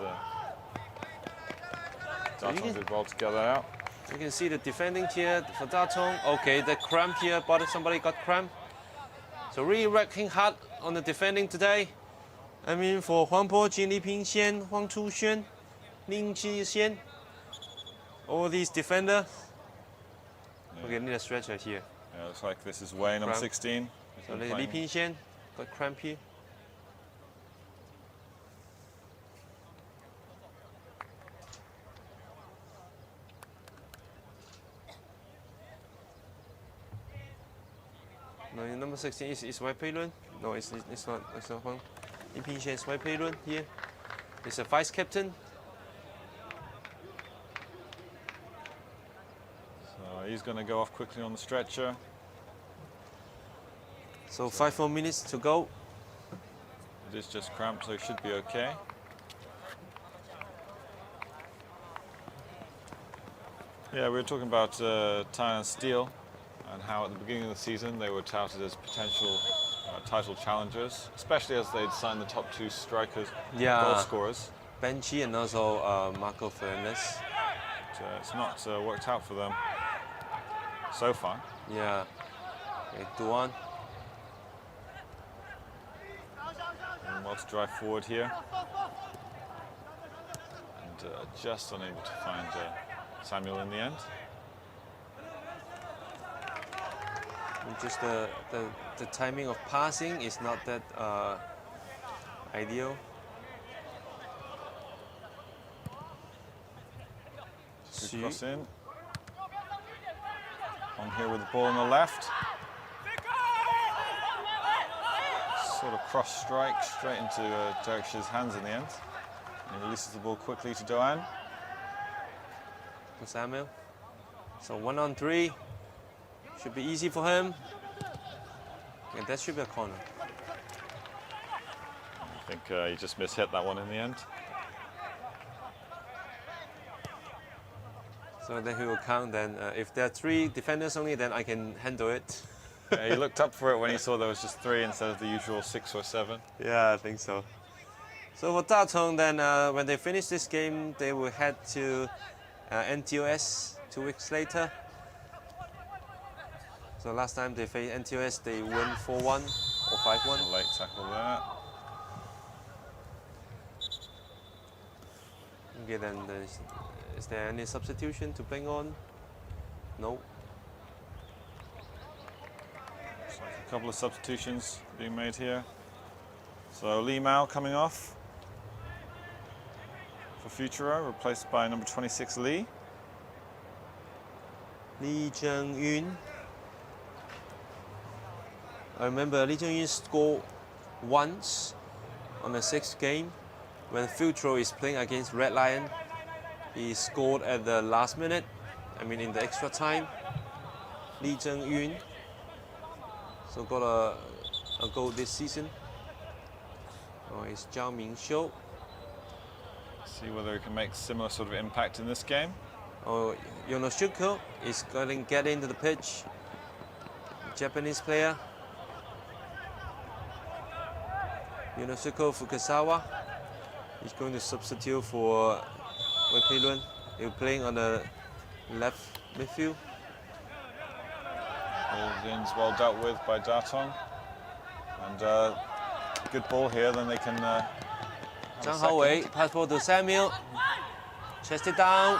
So you Tatung can- did well to get that out. You can see the defending here for Tatung. Okay, the cramp here, but somebody got cramp. So really working hard on the defending today. I mean for Huang Po, Jin Li Pingxian, Huang Chuxuan, Ling Jixian, all these defenders. Okay, need a stretcher here. Yeah, looks like this is Wei, number Cramp. 16. He's So been Li playing- Pingxian got cramp here. No, number 16 is Wei Peilun. No, it's not. It's not Huang. Li Pingxian is Wei Peilun here. He's a vice captain. So he's going to go off quickly on the stretcher. So 5 more minutes to go. It is just cramped, so he should be okay. Yeah, we were talking about Taiwan Steel and how at the beginning of the season they were touted as potential title challengers, especially as they'd signed the top 2 strikers, Yeah. goal scorers. Benchy and also Marco Fernandez. But, it's not worked out for them so far. Yeah. Okay, Duan. And well to drive forward here. And just unable to find Samuel in the end. And just the timing of passing is not that ideal. Good cross in. On here with the ball on the left. Sort of cross strike straight into Derksh's hands in the end. And he releases the ball quickly to Doan. For Samuel. So 1-on-3. Should be easy for him. And that should be a corner. I think he just mishit that one in the end. So then he will count then. If there are 3 defenders only, then I can handle it. Yeah, he looked up for it when he saw there was just 3 instead of the usual 6 or 7. Yeah, I think so. So for Tatung, then when they finish this game, they will head to NTOS 2 weeks later. So last time they faced NTOS, they won 4-1 or 5-1. Late tackle there. Okay, then Is there any substitution to bring on? No. Looks like a couple of substitutions being made here. So Lee Mao coming off for FUTURO, replaced by number 26 Lee. Lee Jung-yun. I remember Lee Jung-yun scored once on the 6th game when FUTURO is playing against Red Lion. He scored at the last minute, I mean in the extra time. Lee Jung-yun. So got a goal this season. Oh, it's Zhao Mingxiu. See whether he can make similar sort of impact in this game. Oh, Yonosuke is going to get into the pitch. Japanese player. Yonosuke Fukasawa is going to substitute for Wei Peilun. He's playing on the left midfield. Ball in's well dealt with by Tatung. And good ball here, then they can. Zhang Haowei, pass ball to Samuel. Chest it down.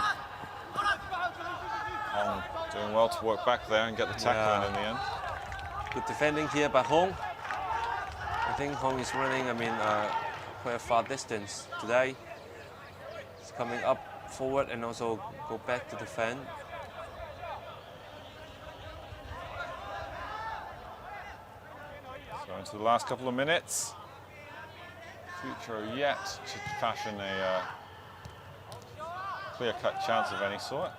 Hong doing well to work back there and get the tackle in the end. Good defending here by Hong. I think Hong is running, quite a far distance today. He's coming up forward and also go back to defend. So into the last couple of minutes. FUTURO yet to fashion a clear-cut chance of any sort.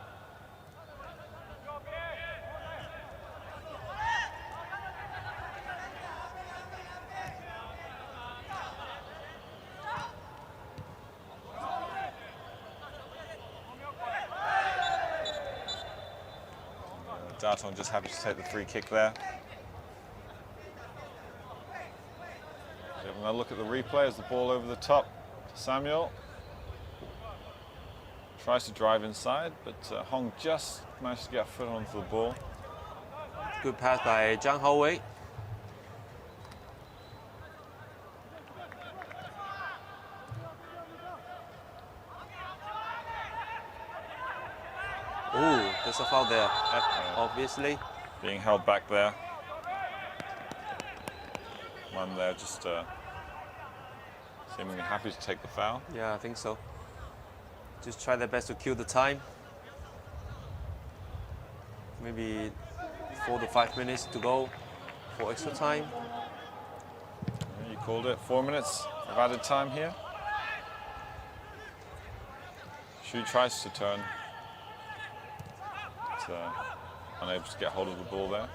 Tatung just happy to take the free kick there. Having a look at the replay as the ball over the top to Samuel. Tries to drive inside, but Hong just managed to get a foot onto the ball. Good pass by Zhang Haowei. Oh, there's a foul there, obviously. Being held back there. One there just seemingly happy to take the foul. Yeah, I think so. Just try their best to kill the time. Maybe 4 to 5 minutes to go for extra time. You called it, 4 minutes of added time here. Shu tries to turn, but unable to get hold of the ball there.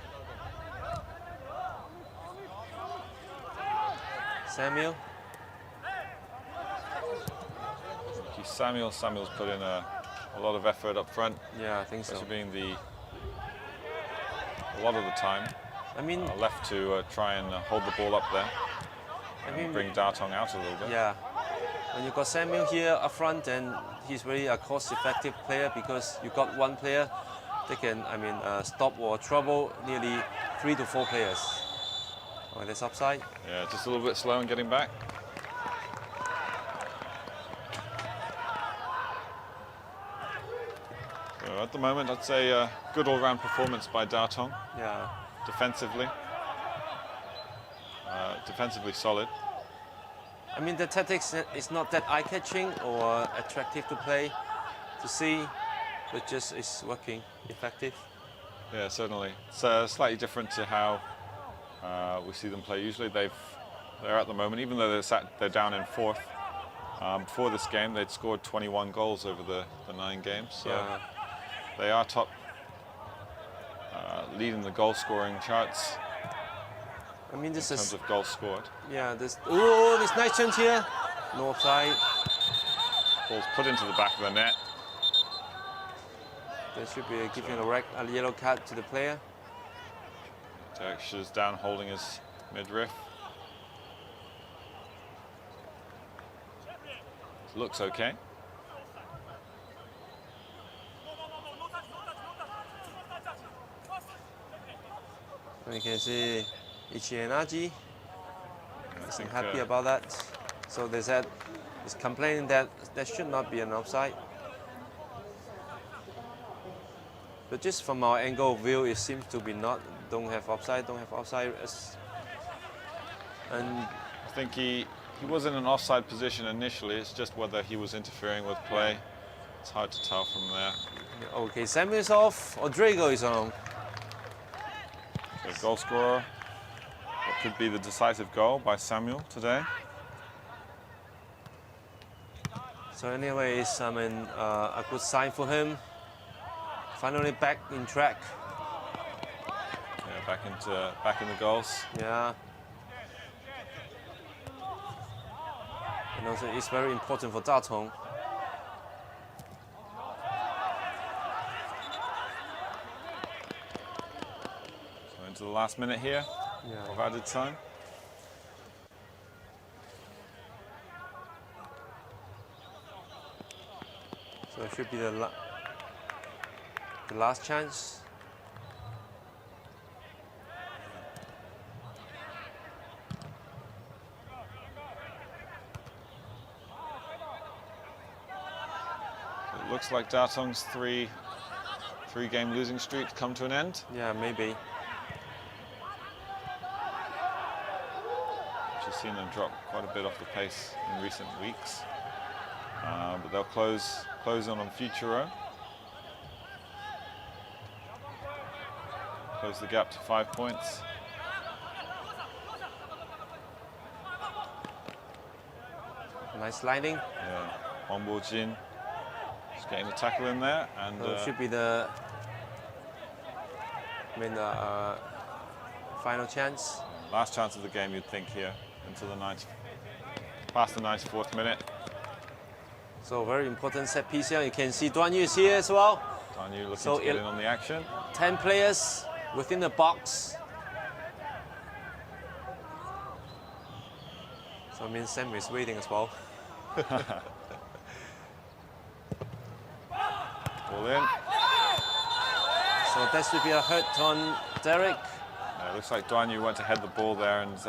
Samuel. Samuel's put in a lot of effort up front. Yeah, I think so. Especially being a lot of the time. I mean, left to try and hold the ball up there. Bring Tatung out a little bit. Yeah. When you got Samuel here up front, then he's really a cost-effective player because you got one player that can, stop or trouble nearly 3 to 4 players. Oh, that's upside. Yeah, just a little bit slow in getting back. So at the moment, I'd say a good all-round performance by Tatung. Yeah. Defensively solid. I mean, the tactics is not that eye-catching or attractive to play, to see, but just is working effective. Yeah, certainly. It's slightly different to how we see them play usually. They're at the moment, even though they're down in 4th. Before this game, they'd scored 21 goals over the 9 games. So yeah. They are top, leading the goal-scoring charts. I mean, this in terms of goals scored. Yeah, this nice chance here. No offside. Ball's put into the back of the net. There should be giving a yellow card to the player. Derek down holding his midriff. Looks okay. You can see Ichienaji isn't happy about that. So they said, is complaining that there should not be an offside. But just from our angle of view, it seems to be don't have offside. And I think he was in an offside position initially. It's just whether he was interfering with play. It's hard to tell from there. okay, Samuel is off. Rodrigo is on. The goal scorer. What could be the decisive goal by Samuel today. So anyways, I mean, a good sign for him. Finally back in track. Yeah, back in the goals. Yeah. And also, it's very important for Tatung. So into the last minute here of added time. So it should be the last chance. It looks like Datung's three-game losing streak come to an end. Yeah, maybe. Just seen them drop quite a bit off the pace in recent weeks. But they'll close on FUTURO. Close the gap to 5 points. Nice sliding. Yeah, Wang Bo-jin just getting the tackle in there, and So it should be the final chance. last chance of the game, you'd think here, until past the 94th minute. So very important set piece here. You can see Duan Yu is here as well. Duan Yu looking So to get in on the action. 10 players within the box. So it means Sam is waiting as well. Ball in. So that should be a hurt on Derek. Yeah, it looks like Duan Yu went to head the ball there, and his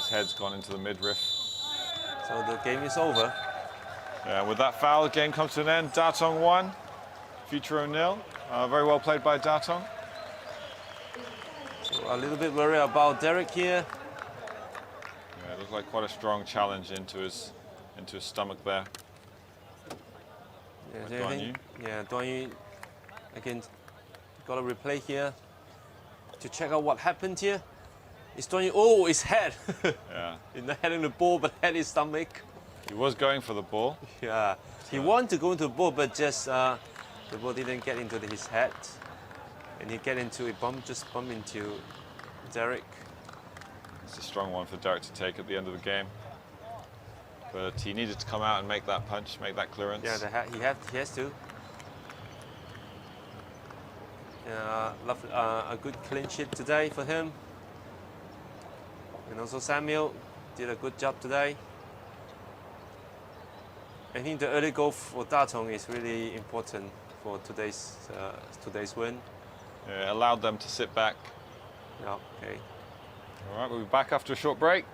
head's gone into the midriff. So the game is over. Yeah, with that foul, the game comes to an end. Tatung 1, FUTURO 0. Very well played by Tatung. So a little bit worried about Derek here. Yeah, it looks like quite a strong challenge into his stomach there. Yeah, By so I Duan think- yeah, Duan Yu again got a replay here to check out what happened here. It's Duan Yu. Oh, his head. Yeah, He's not heading the ball, but had his stomach. he was going for the ball. Yeah, he wanted to go into the ball, but just the ball didn't get into his head, and he get into a just bump into Derek. It's a strong one for Derek to take at the end of the game. But he needed to come out and make that punch, make that clearance. Yeah, he has to. Lovely, a good clean sheet today for him, and also Samuel did a good job today. I think the early goal for Tatung is really important for today's win. Yeah, allowed them to sit back. Yeah, okay. All right, we'll be back after a short break.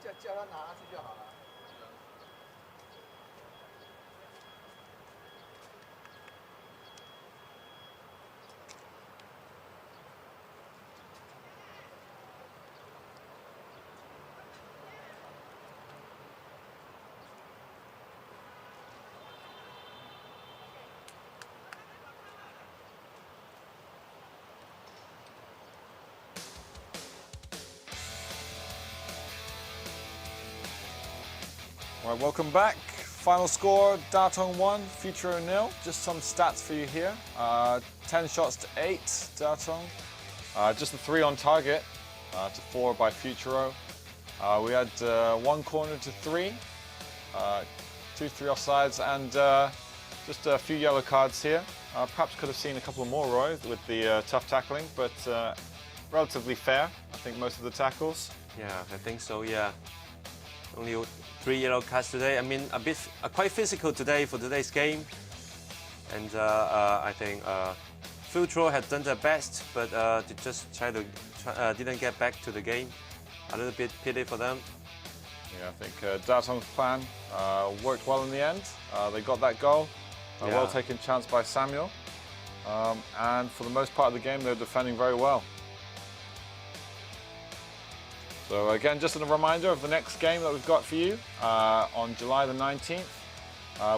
叫他拿去就好了。 All right, welcome back. Final score, Tatung 1, FUTURO 0. Just some stats for you here. 10 shots to 8, Tatung. Just the 3 on target to 4 by FUTURO. We had 1 corner to 3, 2-3 offsides, and just a few yellow cards here. Perhaps could have seen a couple more, Roy, with the tough tackling, but relatively fair, I think, most of the tackles. Yeah, I think so, yeah. Only 3 yellow cards today. I mean, quite physical today for today's game. And I think FUTURO had done their best, but they just didn't get back to the game. A little bit pity for them. Yeah, I think Tatung's plan worked well in the end. They got that goal. A Yeah. well-taken chance by Samuel. And for the most part of the game, they were defending very well. So again, just a reminder of the next game that we've got for you on July the 19th,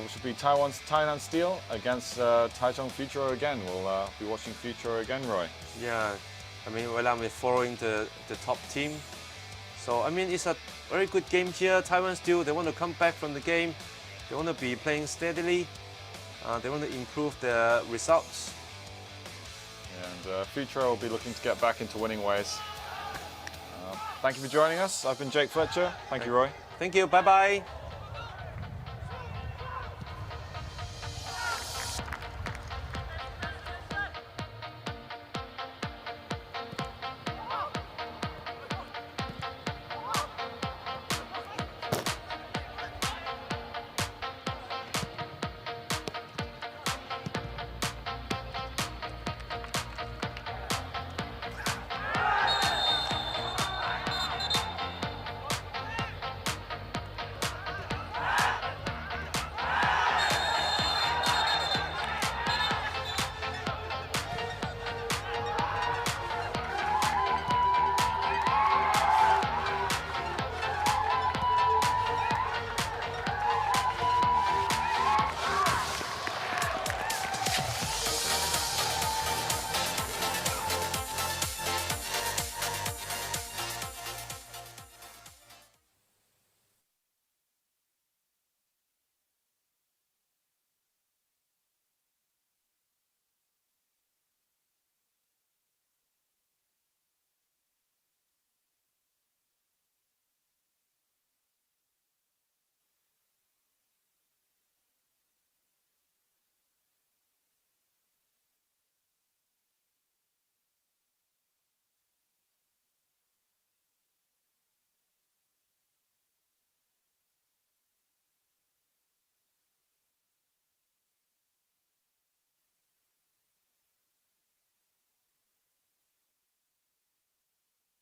which will be Taiwan's Tainan Steel against Taichung FUTURO again. We'll be watching FUTURO again, Roy. Yeah, I mean, well, I'm following the top team. So, I mean, it's a very good game here. Taiwan still, they want to come back from the game. They want to be playing steadily. They want to improve their results. And FUTURO will be looking to get back into winning ways. Thank you for joining us. I've been Jake Fletcher. Thank you, Roy. Thank you. Bye-bye.